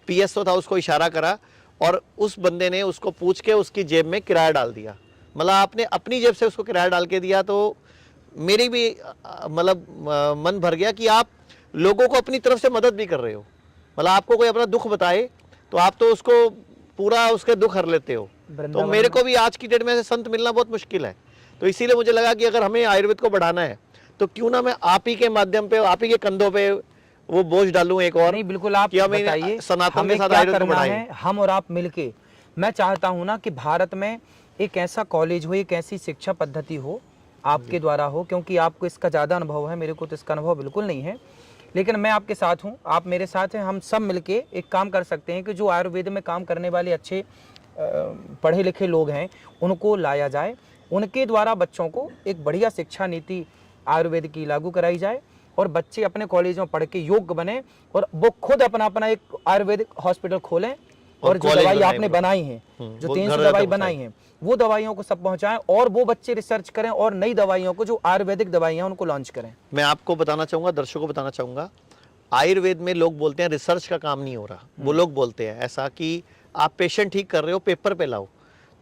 पीएसओ था उसको इशारा करा और उस बंदे ने उसको पूछ के उसकी जेब में किराया डाल दिया। मतलब आपने अपनी जेब से उसको किराया डाल के दिया। तो मेरी भी मन भर गया कि आप लोगों को अपनी तरफ से मदद भी कर रहे हो। मतलब आपको कोई अपना दुख बताए तो आप तो उसको पूरा उसके दुख हर लेते हो। तो मेरे को भी आज की डेट में ऐसे संत मिलना बहुत मुश्किल है, तो इसीलिए मुझे लगा कि अगर हमें आयुर्वेद को बढ़ाना है तो क्यों ना मैं आप ही के माध्यम पे, आप ही के कंधों पे वो बोझ डालूं एक और। नहीं, बिल्कुल आप कि हमें बताइए सनातन हमें के साथ क्या आयुर्वेद को करना बढ़ाएं। है, हम और आप मिलके। मैं चाहता हूं ना कि भारत में एक ऐसा कॉलेज हो, एक ऐसी शिक्षा पद्धति हो, आपके द्वारा हो, क्योंकि आपको इसका ज़्यादा अनुभव है, मेरे को तो इसका अनुभव बिल्कुल नहीं है, लेकिन मैं आपके साथ हूं, आप मेरे साथ हैं, हम सब मिलके एक काम कर सकते हैं कि जो आयुर्वेद में काम करने वाले अच्छे पढ़े लिखे लोग हैं उनको लाया जाए, उनके द्वारा बच्चों को एक बढ़िया शिक्षा नीति आयुर्वेद की लागू कराई जाए और बच्चे अपने कॉलेज में पढ़ के योग्य बने और वो खुद अपना एक आयुर्वेदिक हॉस्पिटल खोलें और जो कॉलेज दवाई बनाएं आपने वो। बनाई है, जो वो 300 घर दवाई तक बनाई है, वो दवाइयों को सब पहुंचाएं और वो बच्चे रिसर्च करें और नई दवाइयों को, जो आयुर्वेदिक दवाइयां उनको लॉन्च करें। मैं आपको बताना चाहूंगा, दर्शकों को बताना चाहूंगा, आयुर्वेद में लोग बोलते हैं रिसर्च का काम नहीं हो रहा। वो लोग बोलते हैं ऐसा कि आप पेशेंट ठीक कर रहे हो, पेपर पे लाओ।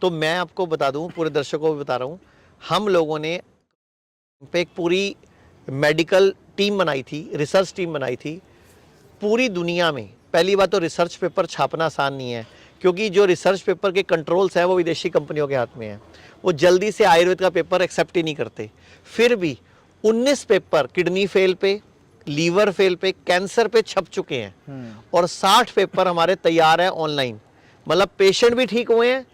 तो मैं आपको बता दूं, पूरे दर्शकों को भी बता रहा हूं, हम लोगों ने पे एक पूरी मेडिकल टीम बनाई थी, रिसर्च टीम बनाई थी पूरी दुनिया में। पहली बात तो रिसर्च पेपर छापना आसान नहीं है, क्योंकि जो रिसर्च पेपर के कंट्रोल्स हैं वो विदेशी कंपनियों के हाथ में हैं। वो जल्दी से आयुर्वेद का पेपर एक्सेप्ट ही नहीं करते। फिर भी 19 पेपर किडनी फेल पे, लीवर फेल पे, कैंसर पे छप चुके हैं और 60 पेपर हमारे तैयार हैं ऑनलाइन। मतलब पेशेंट भी ठीक हुए हैं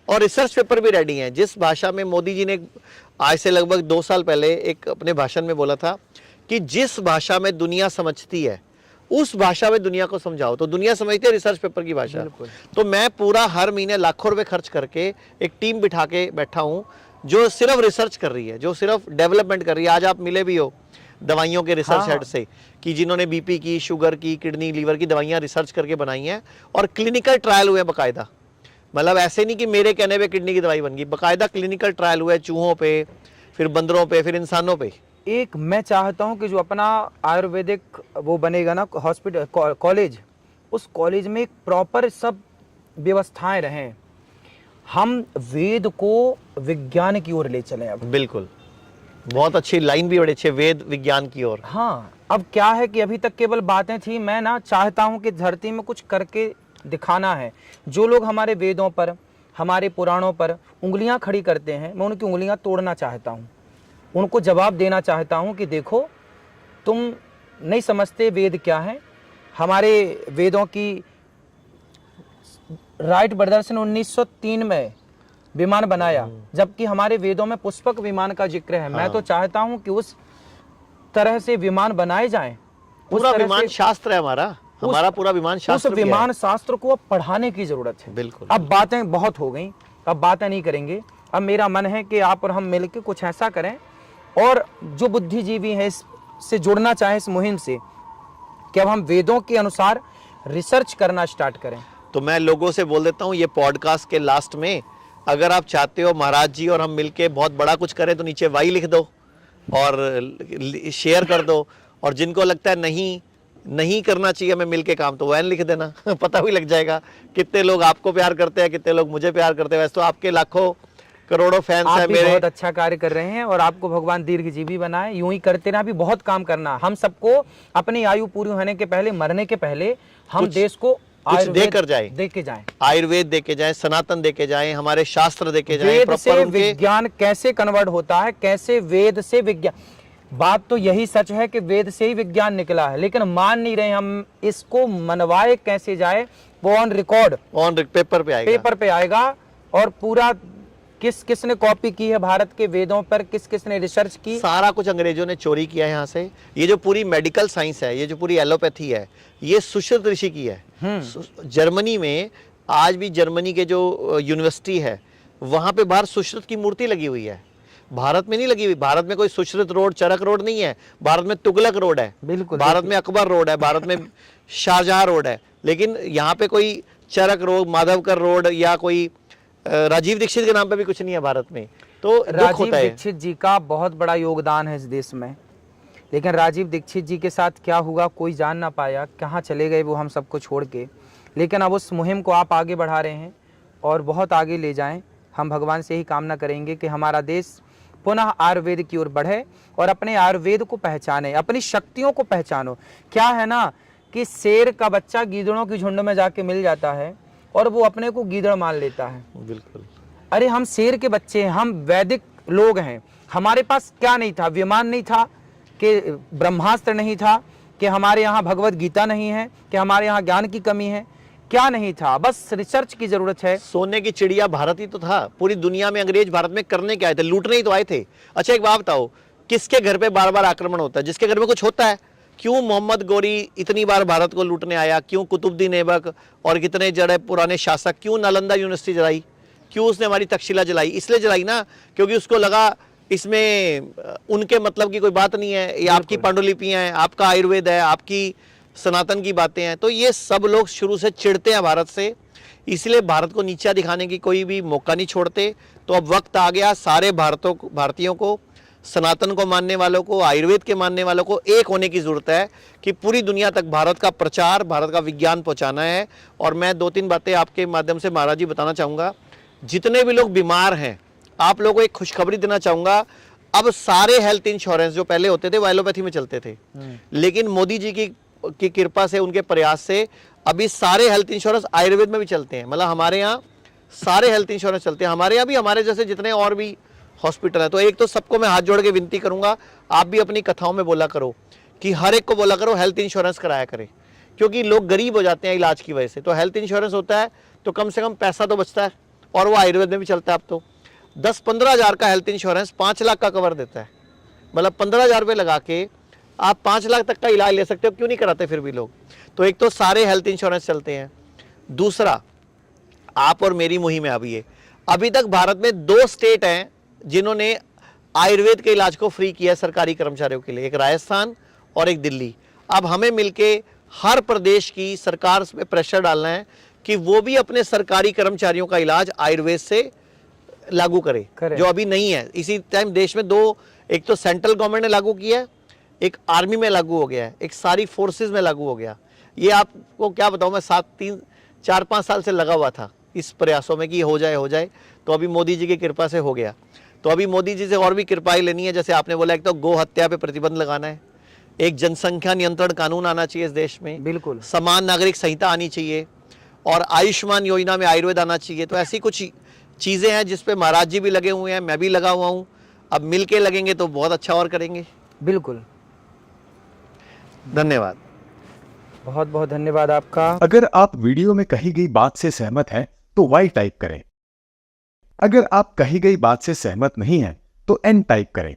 और रिसर्च पेपर भी रेडी हैं। जिस भाषा में मोदी जी ने आज से लगभग 2 साल पहले एक अपने भाषण में बोला था कि जिस भाषा में दुनिया समझती है उस भाषा में दुनिया को समझाओ, तो दुनिया समझती है रिसर्च पेपर की भाषा। तो मैं पूरा हर महीने लाखों रुपए खर्च करके एक टीम बिठा के बैठा हूं जो सिर्फ रिसर्च कर रही है, जो सिर्फ डेवलपमेंट कर रही है। आज आप मिले भी हो दवाइयों के रिसर्च हेड से, कि जिन्होंने बीपी की, शुगर की, किडनी, लीवर की दवाइयां रिसर्च करके बनाई हैं और क्लिनिकल ट्रायल हुए बाकायदा। मतलब ऐसे नहीं कि मेरे कहने पे किडनी की दवाई बन गई, बाकायदा क्लिनिकल ट्रायल हुए चूहों पे, फिर बंदरों पे, फिर इंसानों पे। एक मैं चाहता हूं कि जो अपना आयुर्वेदिक वो बनेगा ना हॉस्पिटल कॉलेज, उस कॉलेज में एक प्रॉपर सब व्यवस्थाएं रहें। हम वेद को विज्ञान की ओर ले चलें अब। बिल्कुल, बहुत अच्छी लाइन भी बड़ी अच्छी, वेद विज्ञान की ओर। हाँ, अब क्या है कि अभी तक केवल बातें थी, मैं ना चाहता हूं कि धरती में कुछ करके दिखाना है। जो लोग हमारे वेदों पर, हमारे पुराणों पर उंगलियां खड़ी करते हैं, मैं उनकी उंगलियां तोड़ना चाहता हूं, उनको जवाब देना चाहता हूं कि देखो तुम नहीं समझते वेद क्या है। हमारे वेदों की राइट ब्रदर्स ने 1903 में विमान बनाया, जबकि हमारे वेदों में पुष्पक विमान का जिक्र है। मैं तो चाहता हूं कि उस तरह से विमान बनाए जाएं। पूरा विमान शास्त्र है हमारा पूरा विमान शास्त्र उस विमान शास्त्र को अब पढ़ाने की जरूरत है। बिल्कुल। अब बातें बहुत हो गई, अब बातें नहीं करेंगे। अब मेरा मन है कि आप और हम मिलकर कुछ ऐसा करें, और जो बुद्धिजीवी हैं इससे जुड़ना चाहें इस मुहिम से, कि अब हम वेदों के अनुसार रिसर्च करना स्टार्ट करें। तो मैं लोगों से बोल देता हूँ, ये पॉडकास्ट के लास्ट में अगर आप चाहते हो महाराज जी और हम मिलके बहुत बड़ा कुछ करें, तो नीचे वाई लिख दो और शेयर कर दो। और जिनको लगता है नहीं करना चाहिए हमें मिलके काम, तो वैन लिख देना पता भी लग जाएगा कितने लोग आपको प्यार करते हैं, कितने लोग मुझे प्यार करते हैं। वैसे तो आपके लाखों करोड़ों फैंस आप हैं भी मेरे। बहुत अच्छा कार्य कर रहे हैं और आपको भगवान दीर्घजीवी बनाए, यूं ही करते रहे। भी बहुत काम करना, हम सबको अपनी आयु पूरी होने के पहले, मरने के पहले हम देश को कुछ देकर जाए, देके जाएं, आयुर्वेद देके जाएं, सनातन देके जाएं, हमारे शास्त्र देके जाएं। वेद से विज्ञान कैसे कन्वर्ट होता है, कैसे वेद से विज्ञान। बात तो यही सच है कि वेद से ही विज्ञान निकला है, लेकिन मान नहीं रहे हम। इसको मनवाए कैसे जाए, वो ऑन रिकॉर्ड, ऑन पेपर पे आएगा। और पूरा किसने कॉपी की है भारत के वेदों पर, किसने रिसर्च की, सारा कुछ अंग्रेजों ने चोरी किया है यहाँ से। ये जो पूरी मेडिकल साइंस है, ये जो पूरी एलोपैथी है, ये सुश्रुत ऋषि की है। जर्मनी में आज भी जर्मनी के जो यूनिवर्सिटी है वहां पे बाहर सुश्रुत की मूर्ति लगी हुई है, भारत में नहीं लगी हुई। भारत में कोई सुश्रुत रोड, चरक रोड नहीं है, भारत में तुगलक रोड है। बिल्कुल, भारत में अकबर रोड है, भारत में शाहजहां रोड है। लेकिन यहाँ पे कोई चरक रोड, माधवकर रोड या कोई राजीव दीक्षित के नाम पे भी कुछ नहीं है भारत में। तो राजीव दीक्षित जी का बहुत बड़ा योगदान है इस देश में, लेकिन राजीव दीक्षित जी के साथ क्या हुआ कोई जान ना पाया, कहाँ चले गए वो हम सबको छोड़ के। लेकिन अब उस मुहिम को आप आगे बढ़ा रहे हैं और बहुत आगे ले जाएं। हम भगवान से ही कामना करेंगे कि हमारा देश पुनः आयुर्वेद की ओर बढ़े और अपने आयुर्वेद को पहचाने, अपनी शक्तियों को पहचानो। क्या है ना कि शेर का बच्चा गीदड़ों की झुंड में जाके मिल जाता है और वो अपने को गीदड़ मान लेता है। बिल्कुल। अरे हम शेर के बच्चे हैं, हम वैदिक लोग हैं। हमारे पास क्या नहीं था? विमान नहीं था, कि ब्रह्मास्त्र नहीं था, कि हमारे यहाँ भगवत गीता नहीं है, कि हमारे यहाँ ज्ञान की कमी है, क्या नहीं था? बस रिसर्च की जरूरत है। सोने की चिड़िया भारत ही तो था। पूरी दुनिया में अंग्रेज भारत में करने क्या आए थे? लूटने ही तो आए थे। अच्छा एक बात बताओ, किसके घर पे बार बार आक्रमण होता है? जिसके घर में कुछ होता है। क्यों मोहम्मद गोरी इतनी बार भारत को लूटने आया? क्यों कुतुबुद्दीन ऐबक और कितने जड़े पुराने शासक, क्यों नालंदा यूनिवर्सिटी जलाई? क्यों उसने हमारी तक्षशिला जलाई? इसलिए जलाई ना, क्योंकि उसको लगा इसमें उनके मतलब की कोई बात नहीं है, ये आपकी पांडुलिपियां हैं, आपका आयुर्वेद है, आपकी सनातन की बातें हैं। तो ये सब लोग शुरू से चिढ़ते हैं भारत से, इसलिए भारत को नीचा दिखाने की कोई भी मौका नहीं छोड़ते। तो अब वक्त आ गया सारे भारतीयों को, सनातन को मानने वालों को, आयुर्वेद के मानने वालों को एक होने की जरूरत है कि पूरी दुनिया तक भारत का प्रचार, भारत का विज्ञान पहुंचाना है। और मैं 2-3 बातें आपके माध्यम से महाराज जी बताना चाहूँगा। जितने भी लोग बीमार हैं, आप लोगों को एक खुशखबरी देना चाहूँगा। अब सारे हेल्थ इंश्योरेंस जो पहले होते थे वो एलोपैथी में चलते थे, लेकिन मोदी जी की कृपा से, उनके प्रयास से अभी सारे हेल्थ इंश्योरेंस आयुर्वेद में भी चलते हैं। मतलब हमारे यहाँ सारे हेल्थ इंश्योरेंस चलते हैं। हमारे यहाँ भी, हमारे जैसे जितने और भी हॉस्पिटल है। तो एक तो सबको मैं हाथ जोड़ के विनती करूंगा, आप भी अपनी कथाओं में बोला करो कि हर एक को बोला करो हेल्थ इंश्योरेंस कराया करे, क्योंकि लोग गरीब हो जाते हैं इलाज की वजह से। तो हेल्थ इंश्योरेंस होता है तो कम से कम पैसा तो बचता है, और वो आयुर्वेद में भी चलता है। अब तो 10-15 हज़ार का हेल्थ इंश्योरेंस 5 लाख का कवर देता है। मतलब 15,000 रुपये लगा के आप 5 लाख तक का इलाज ले सकते हो। क्यों नहीं कराते फिर भी लोग? तो एक तो सारे हेल्थ इंश्योरेंस चलते हैं। दूसरा, आप और मेरी मुहिम है अभी ये, अभी तक भारत में 2 स्टेट हैं जिन्होंने आयुर्वेद के इलाज को फ्री किया है सरकारी कर्मचारियों के लिए, एक राजस्थान और एक दिल्ली। अब हमें मिलके हर प्रदेश की सरकार में प्रेशर डालना है कि वो भी अपने सरकारी कर्मचारियों का इलाज आयुर्वेद से लागू करे, जो अभी नहीं है। इसी टाइम देश में 2, एक तो सेंट्रल गवर्नमेंट ने लागू किया है, एक आर्मी में लागू हो गया है, एक सारी फोर्सेस में लागू हो गया। ये आपको क्या बताऊं, मैं 4-5 साल से लगा हुआ था इस प्रयासों में कि हो जाए, तो अभी मोदी जी की कृपा से हो गया। तो अभी मोदी जी से और भी कृपाएं लेनी है। जैसे आपने बोला, एक तो गौ हत्या पे प्रतिबंध लगाना है, एक जनसंख्या नियंत्रण कानून आना चाहिए इस देश में, बिल्कुल समान नागरिक संहिता आनी चाहिए, और आयुष्मान योजना में आयुर्वेद आना चाहिए। तो ऐसी कुछ चीज़ें हैं जिस पे महाराज जी भी लगे हुए हैं, मैं भी लगा हुआ हूँ। अब मिल के लगेंगे तो बहुत अच्छा और करेंगे। बिल्कुल। धन्यवाद, बहुत बहुत धन्यवाद आपका। अगर आप वीडियो में कही गई बात से सहमत हैं तो वाई टाइप करें। अगर आप कही गई बात से सहमत नहीं हैं तो एन टाइप करें।